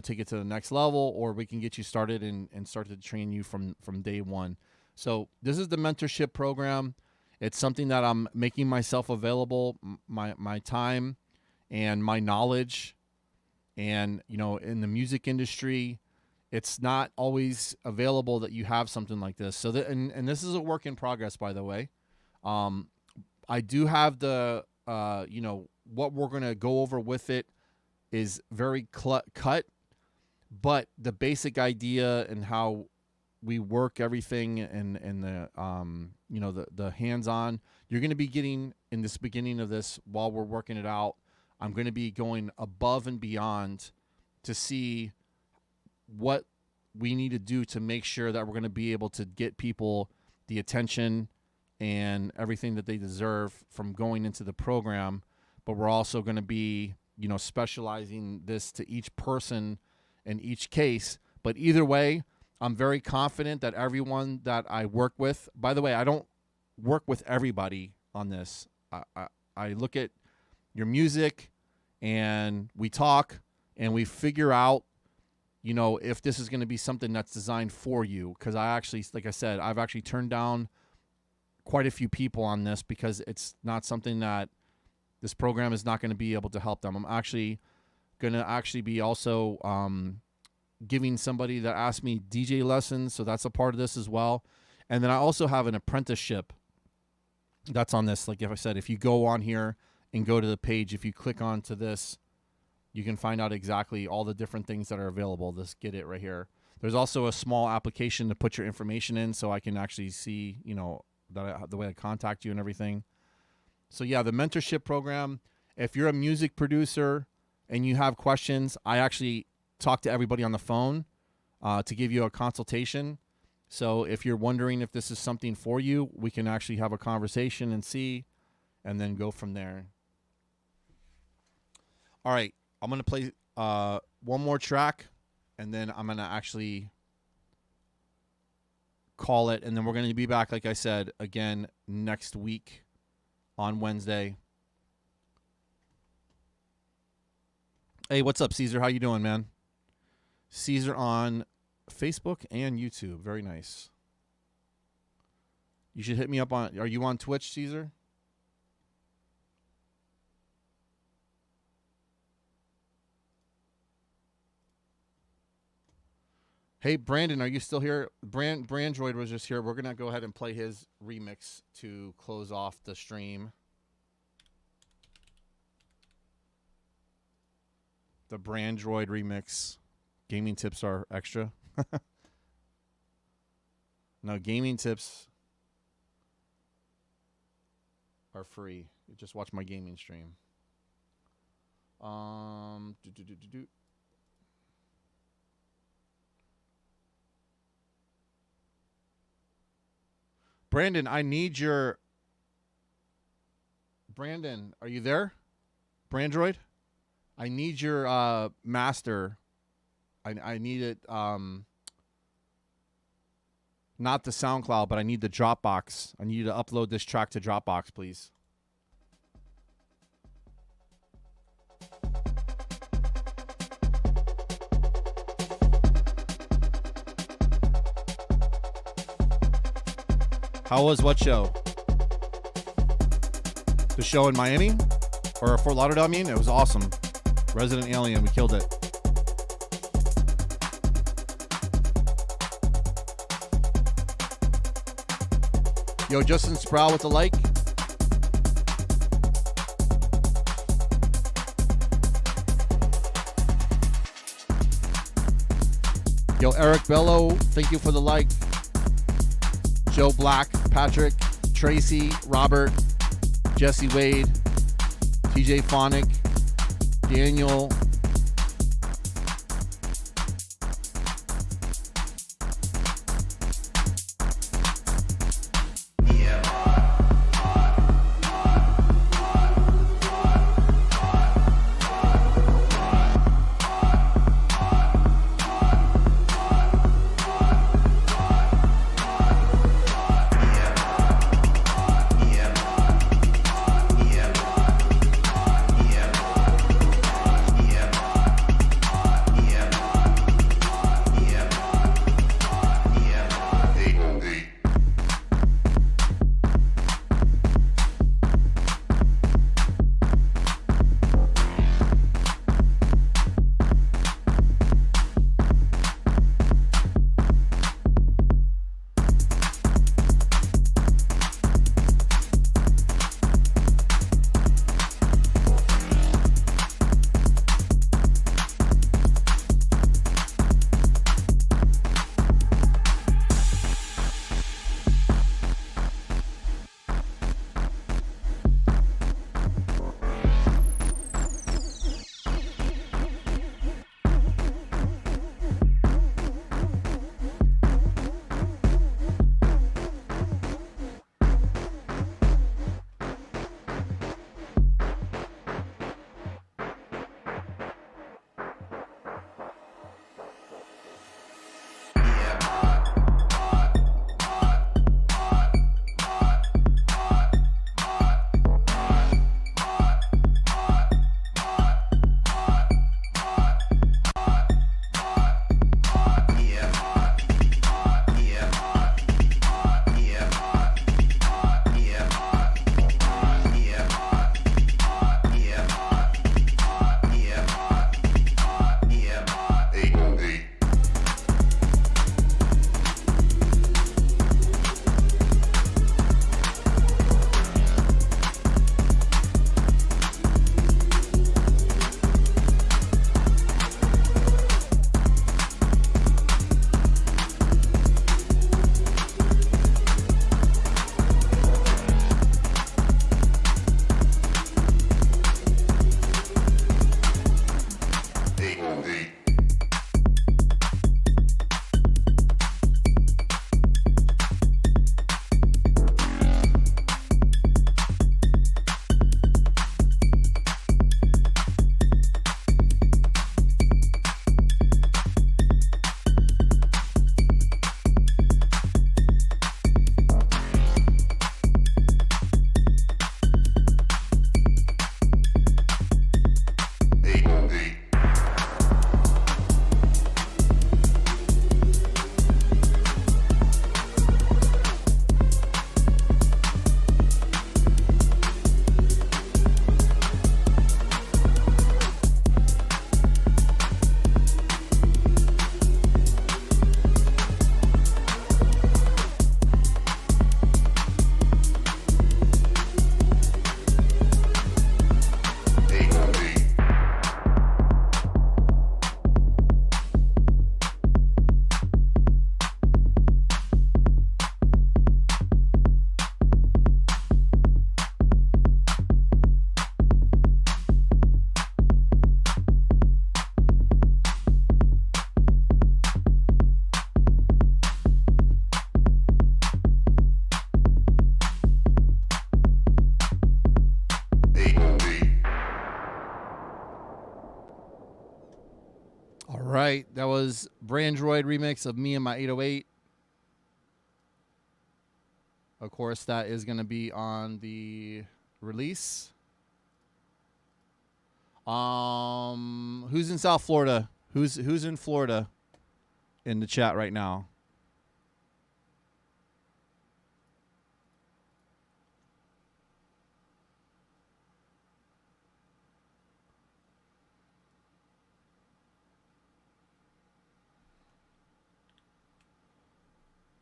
take it to the next level, or we can get you started and start to train you from day one. So this is the mentorship program. It's something that I'm making myself available, my time and my knowledge. And, in the music industry, it's not always available that you have something like this. So and this is a work in progress, by the way. I do have the, what we're going to go over with it is very cut, but the basic idea and how we work everything, and the hands-on, you're going to be getting in this beginning of this while we're working it out. I'm going to be going above and beyond to see what we need to do to make sure that we're going to be able to get people the attention and everything that they deserve from going into the program. But we're also going to be, specializing this to each person in each case. But either way, I'm very confident that everyone that I work with, by the way, I don't work with everybody on this. I look at your music, and we talk, and we figure out, if this is going to be something that's designed for you. Because I actually, like I said, I've actually turned down quite a few people on this because it's not something that this program is not going to be able to help them. I'm actually going to be also giving somebody that asked me DJ lessons, so that's a part of this as well. And then I also have an apprenticeship that's on this. Like if I said, if you go on here and go to the page, if you click onto this, you can find out exactly all the different things that are available. Just get it right here. There's also a small application to put your information in, so I can actually see, the way I contact you and everything. So yeah, the mentorship program, if you're a music producer and you have questions, I actually talk to everybody on the phone to give you a consultation. So if you're wondering if this is something for you, we can actually have a conversation and see, and then go from there. All right, I'm going to play one more track, and then I'm gonna actually call it, and then we're gonna be back, like I said, again next week on Wednesday. Hey, what's up, Caesar? How you doing, man? Caesar on Facebook and YouTube. Very nice. You should hit me up on... Are you on Twitch, Caesar? Hey, Brandon, are you still here? Brandroid was just here. We're going to go ahead and play his remix to close off the stream. The Brandroid remix. Gaming tips are extra. No, gaming tips are free. You just watch my gaming stream. Brandon, I need your... Brandon, are you there? Brandroid? I need your master. I need it, not the SoundCloud, but I need the Dropbox. I need you to upload this track to Dropbox, please. How was what show? The show in Miami? Or Fort Lauderdale, I mean? It was awesome. Resident Alien, we killed it. Yo, Justin Sproul with the like. Yo, Eric Bello, thank you for the like. Joe Black, Patrick, Tracy, Robert, Jesse Wade, TJ Phonic, Daniel. Yeah. right, that was Brandroid remix of Me and My 808. Of course, that is going to be on the release. Who's in South Florida? Who's in Florida in the chat right now?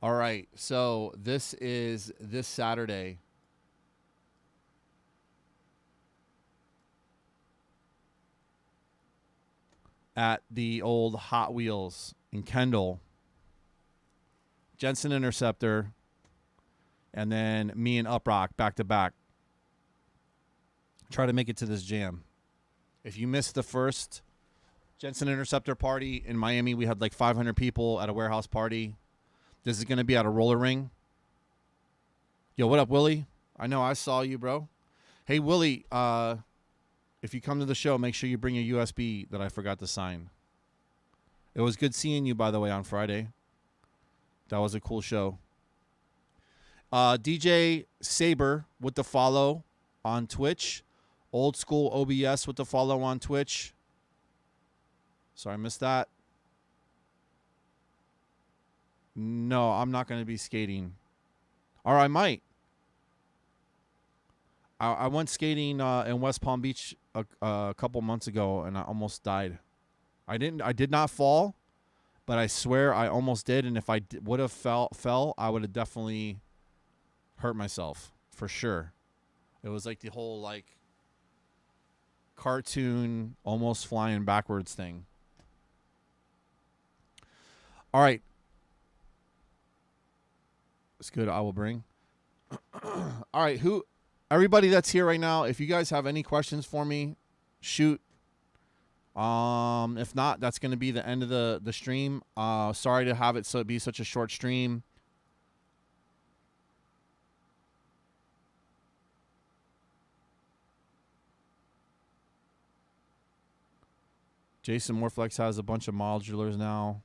All right, so this is this Saturday. At the old Hot Wheels in Kendall. Jensen Interceptor. And then me and Uprock back to back. Try to make it to this jam. If you missed the first Jensen Interceptor party in Miami, we had like 500 people at a warehouse party. This is going to be at a roller ring. Yo, what up, Willie? I know I saw you, bro. Hey, Willie, if you come to the show, make sure you bring a USB that I forgot to sign. It was good seeing you, by the way, on Friday. That was a cool show. DJ Saber with the follow on Twitch. Old School OBS with the follow on Twitch. Sorry, I missed that. No, I'm not going to be skating. Or I might. I went skating in West Palm Beach a couple months ago, and I almost died. I did not fall, but I swear I almost did. And if I would have fell, I would have definitely hurt myself for sure. It was like the whole like cartoon almost flying backwards thing. All right. It's good. I will bring. All right. Everybody that's here right now, if you guys have any questions for me, shoot. If not, that's going to be the end of the stream. Sorry to have it be such a short stream. Jason Morflex has a bunch of modulars now.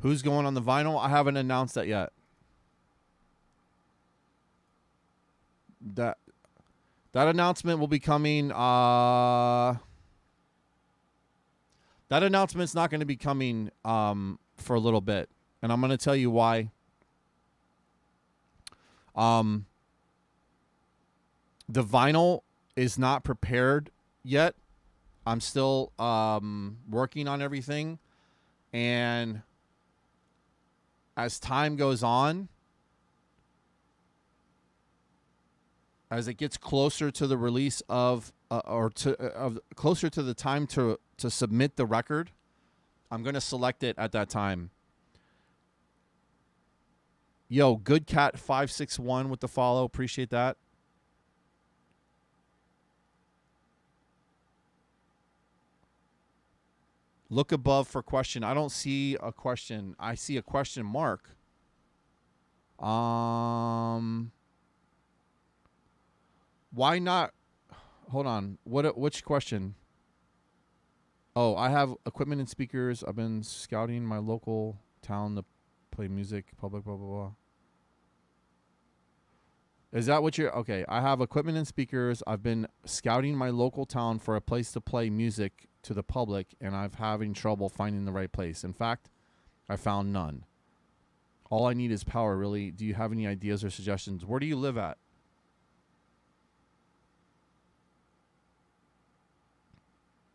Who's going on the vinyl? I haven't announced that yet. That announcement will be coming. That announcement's not going to be coming for a little bit, and I'm going to tell you why. The vinyl is not prepared yet. I'm still working on everything, and as time goes on, as it gets closer to the release of closer to the time to submit the record, I'm going to select it at that time. Yo, Good Cat 561 with the follow. Appreciate that. Look above for question. I don't see a question. I see a question mark. Why not? Hold on. Which question? Oh, I have equipment and speakers. I've been scouting my local town to play music, public, blah, blah, blah. Is that what you're... Okay, I have equipment and speakers. I've been scouting my local town for a place to play music to the public, and I'm having trouble finding the right place. In fact, I found none. All I need is power, really. Do you have any ideas or suggestions? Where do you live at?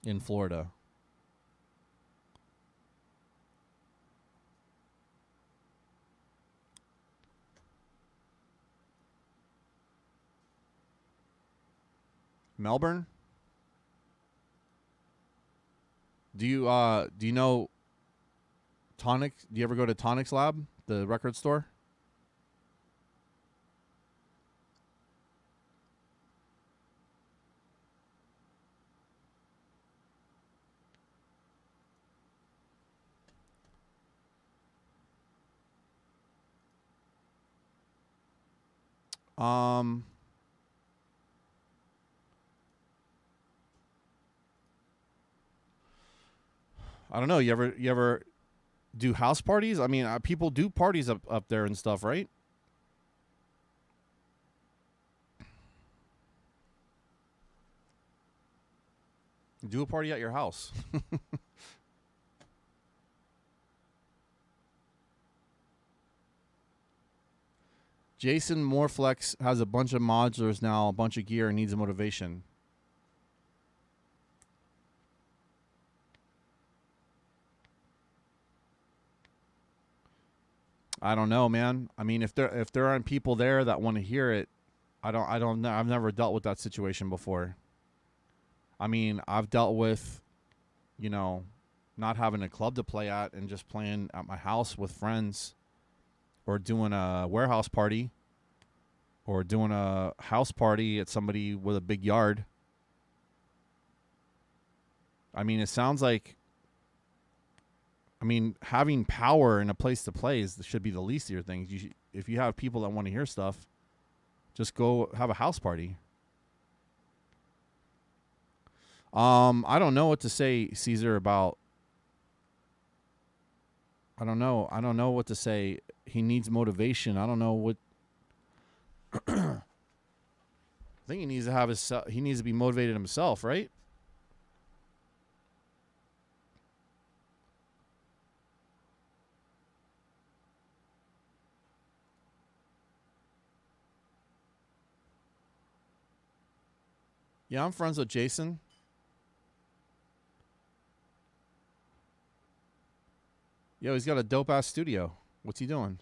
In Florida. Melbourne? Do you know Tonic? Do you ever go to Tonic's Lab, the record store? I don't know. You ever do house parties? I mean, people do parties up there and stuff, right? Do a party at your house. Jason Moreflex has a bunch of modulars now, a bunch of gear, and needs a motivation. I don't know, man. I mean, if there aren't people there that want to hear it, I don't know. I've never dealt with that situation before. I mean, I've dealt with, not having a club to play at and just playing at my house with friends, or doing a warehouse party, or doing a house party at somebody with a big yard. I mean, it sounds like, having power and a place to play should be the least of your things. If you have people that want to hear stuff, just go have a house party. I don't know what to say, Caesar, about. I don't know what to say. He needs motivation. I don't know what. I think he needs to have he needs to be motivated himself, right? Yeah, I'm friends with Jason. Yo, he's got a dope ass studio. What's he doing?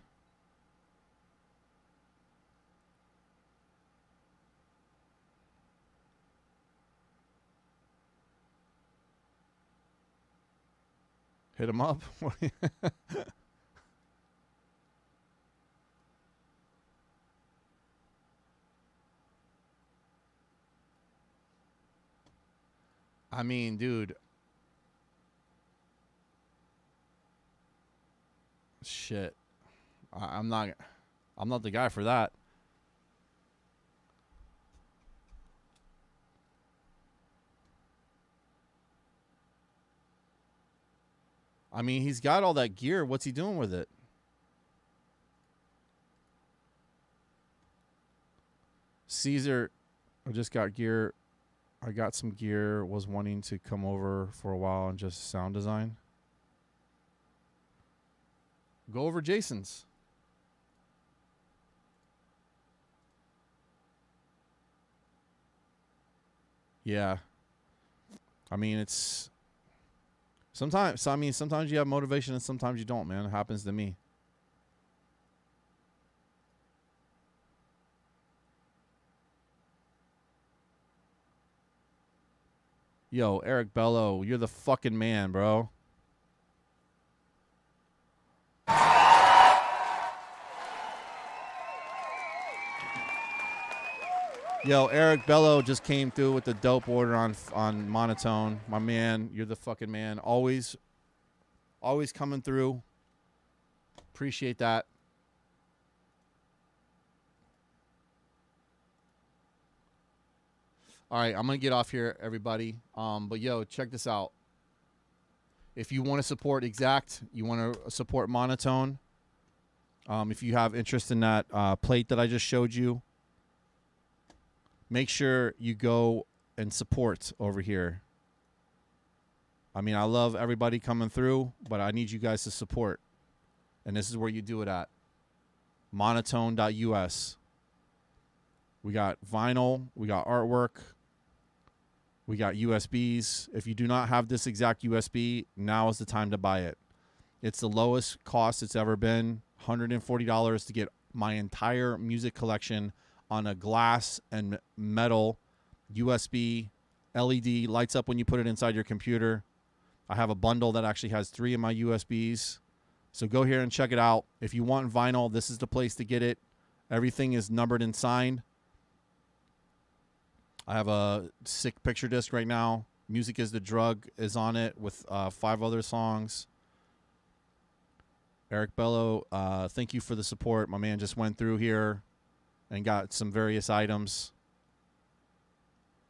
Hit him up. I mean, dude. Shit. I'm not the guy for that. I mean, he's got all that gear. What's he doing with it? Caesar, I just got gear. I got some gear. Was wanting to come over for a while and just sound design. Go over Jason's. Yeah. I mean, it's sometimes you have motivation and sometimes you don't, man. It happens to me. Yo, Eric Bello, you're the fucking man, bro. Yo, Eric Bello just came through with the dope order on Monotone. My man, you're the fucking man. Always coming through. Appreciate that. All right, I'm going to get off here, everybody. But, yo, check this out. If you want to support Exzakt, you want to support Monotone, if you have interest in that plate that I just showed you, make sure you go and support over here. I mean, I love everybody coming through, but I need you guys to support. And this is where you do it at. Monotone.us. We got vinyl. We got artwork. We got USBs. If you do not have this exact USB, now is the time to buy it. It's the lowest cost it's ever been. $140 to get my entire music collection on a glass and metal USB LED, lights up when you put it inside your computer. I have a bundle that actually has 3 of my USBs. So go here and check it out. If you want vinyl, this is the place to get it. Everything is numbered and signed. I have a sick picture disc right now. Music is the Drug is on it with 5 other songs. Eric Bello, thank you for the support. My man just went through here and got some various items.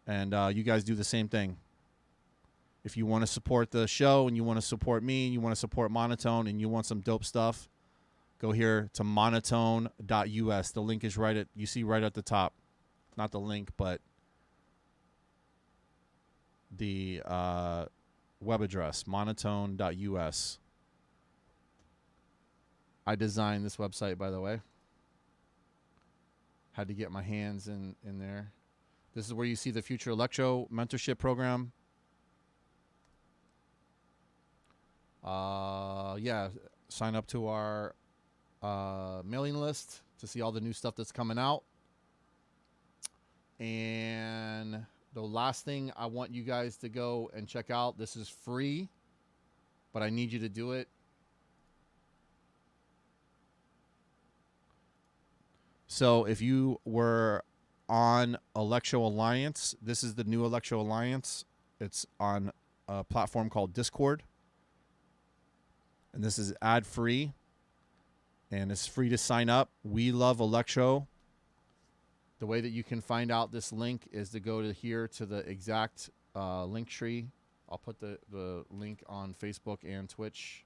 And you guys do the same thing. If you want to support the show and you want to support me and you want to support Monotone and you want some dope stuff, go here to monotone.us. The link is you see right at the top. Not the link, but the web address, monotone.us. I designed this website, by the way. Had to get my hands in there. This is where you see the Future Electro mentorship program. Yeah, sign up to our mailing list to see all the new stuff that's coming out. And the last thing I want you guys to go and check out, this is free, but I need you to do it. So if you were on Electro Alliance, this is the new Electro Alliance. It's on a platform called Discord. And this is ad-free. And it's free to sign up. We love Electro. The way that you can find out this link is to go to here to the Exzakt link tree. I'll put the link on Facebook and Twitch.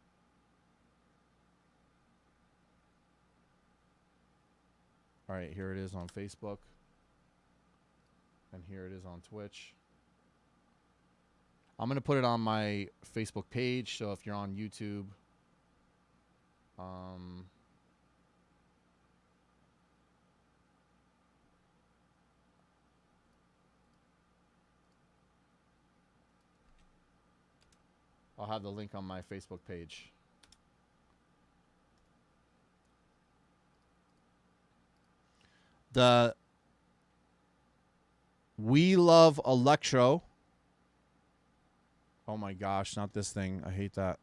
All right, here it is on Facebook. And here it is on Twitch. I'm going to put it on my Facebook page, so if you're on YouTube, I'll have the link on my Facebook page. The We Love Electro. Oh my gosh, not this thing. I hate that.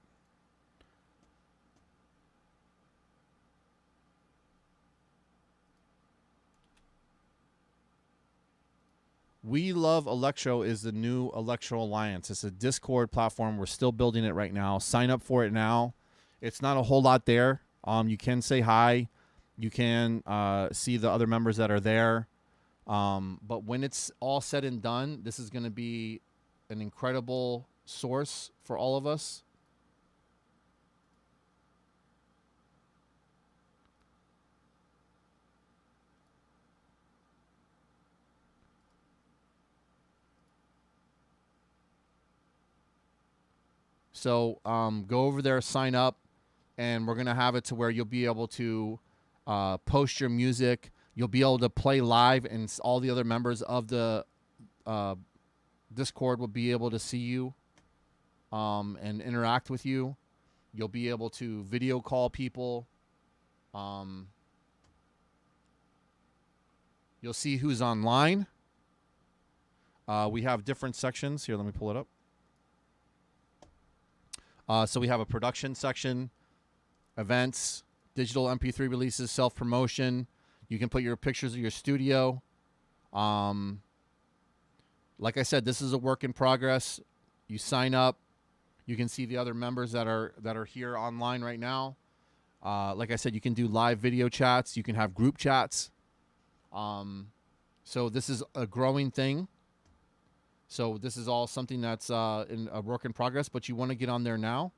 We Love Electro is the new Electro Alliance. It's a Discord platform. We're still building it right now. Sign up for it now. It's not a whole lot there. You can say hi. You can see the other members that are there. But when it's all said and done, this is going to be an incredible source for all of us. So go over there, sign up, and we're going to have it to where you'll be able to post your music. You'll be able to play live, and all the other members of the Discord will be able to see you and interact with you. You'll be able to video call people. You'll see who's online. We have different sections. Here, let me pull it up. So we have a production section, events, digital MP3 releases, self-promotion. You can put your pictures of your studio. Like I said, this is a work in progress. You sign up. You can see the other members that are here online right now. Like I said, you can do live video chats. You can have group chats. So this is a growing thing. So this is all something that's in a work in progress, but you want to get on there now.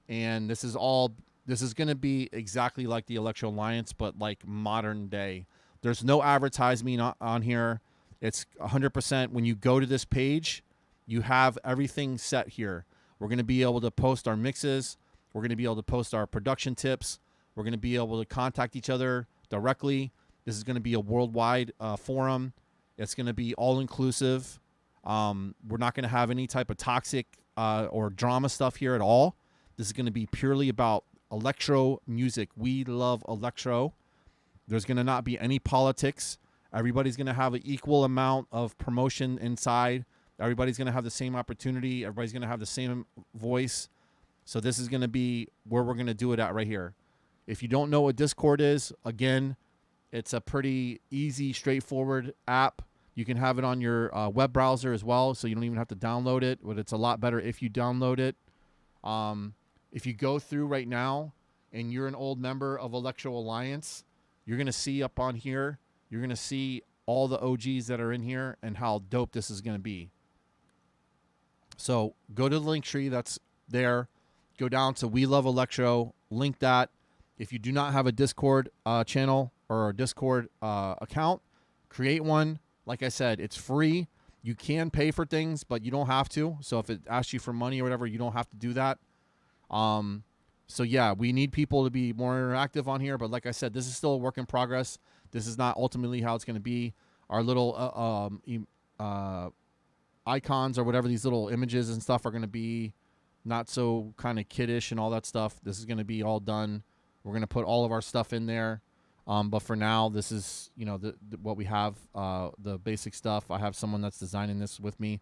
And this is going to be exactly like the Electro Alliance, but like modern day. There's no advertising on here. It's 100%. When you go to this page, you have everything set here. We're going to be able to post our mixes. We're going to be able to post our production tips. We're going to be able to contact each other directly. This is going to be a worldwide forum. It's going to be all-inclusive. We're not going to have any type of toxic or drama stuff here at all. This is going to be purely about electro music. We love electro. There's going to not be any politics. Everybody's going to have an equal amount of promotion inside. Everybody's going to have the same opportunity. Everybody's going to have the same voice. So this is going to be where we're going to do it at right here. If you don't know what Discord is, again, it's a pretty easy, straightforward app. You can have it on your web browser as well, so you don't even have to download it, but it's a lot better if you download it. If you go through right now and you're an old member of Electro Alliance, you're going to see up on here, you're going to see all the OGs that are in here and how dope this is going to be. So go to the link tree that's there. Go down to We Love Electro. Link that. If you do not have a Discord channel or a Discord account, create one. Like I said, it's free. You can pay for things, but you don't have to. So if it asks you for money or whatever, you don't have to do that. So yeah, we need people to be more interactive on here. But like I said, this is still a work in progress. This is not ultimately how it's going to be. Our little icons or whatever, these little images and stuff are going to be not so kind of kiddish and all that stuff. This is going to be all done. We're going to put all of our stuff in there. But for now, this is, you know, what we have, the basic stuff. I have someone that's designing this with me.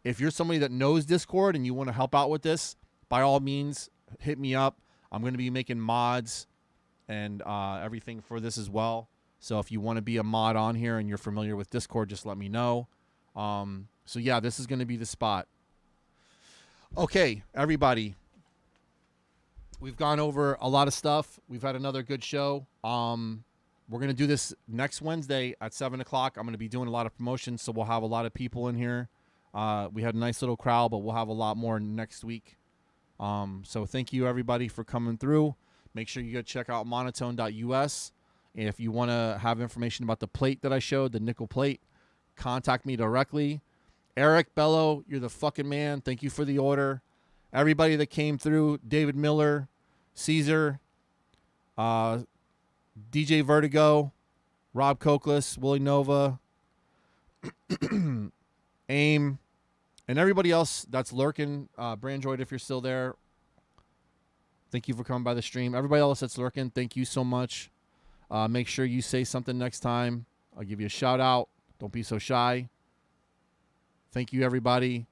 If you're somebody that knows Discord and you want to help out with this, by all means, hit me up. I'm going to be making mods and everything for this as well. So if you want to be a mod on here and you're familiar with Discord, just let me know. So yeah, this is going to be the spot. Okay, everybody. We've gone over a lot of stuff. We've had another good show. We're going to do this next Wednesday at 7 o'clock. I'm going to be doing a lot of promotions, so we'll have a lot of people in here. We had a nice little crowd, but we'll have a lot more next week. So thank you, everybody, for coming through. Make sure you go check out monotone.us. If you want to have information about the plate that I showed, the nickel plate, contact me directly. Eric Bello, you're the fucking man. Thank you for the order. Everybody that came through, David Miller, Caesar, DJ Vertigo, Rob Cokeless, Willie Nova, AIM, and everybody else that's lurking. Brandroid, if you're still there, thank you for coming by the stream. Everybody else that's lurking, thank you so much. Make sure you say something next time. I'll give you a shout out. Don't be so shy. Thank you, everybody.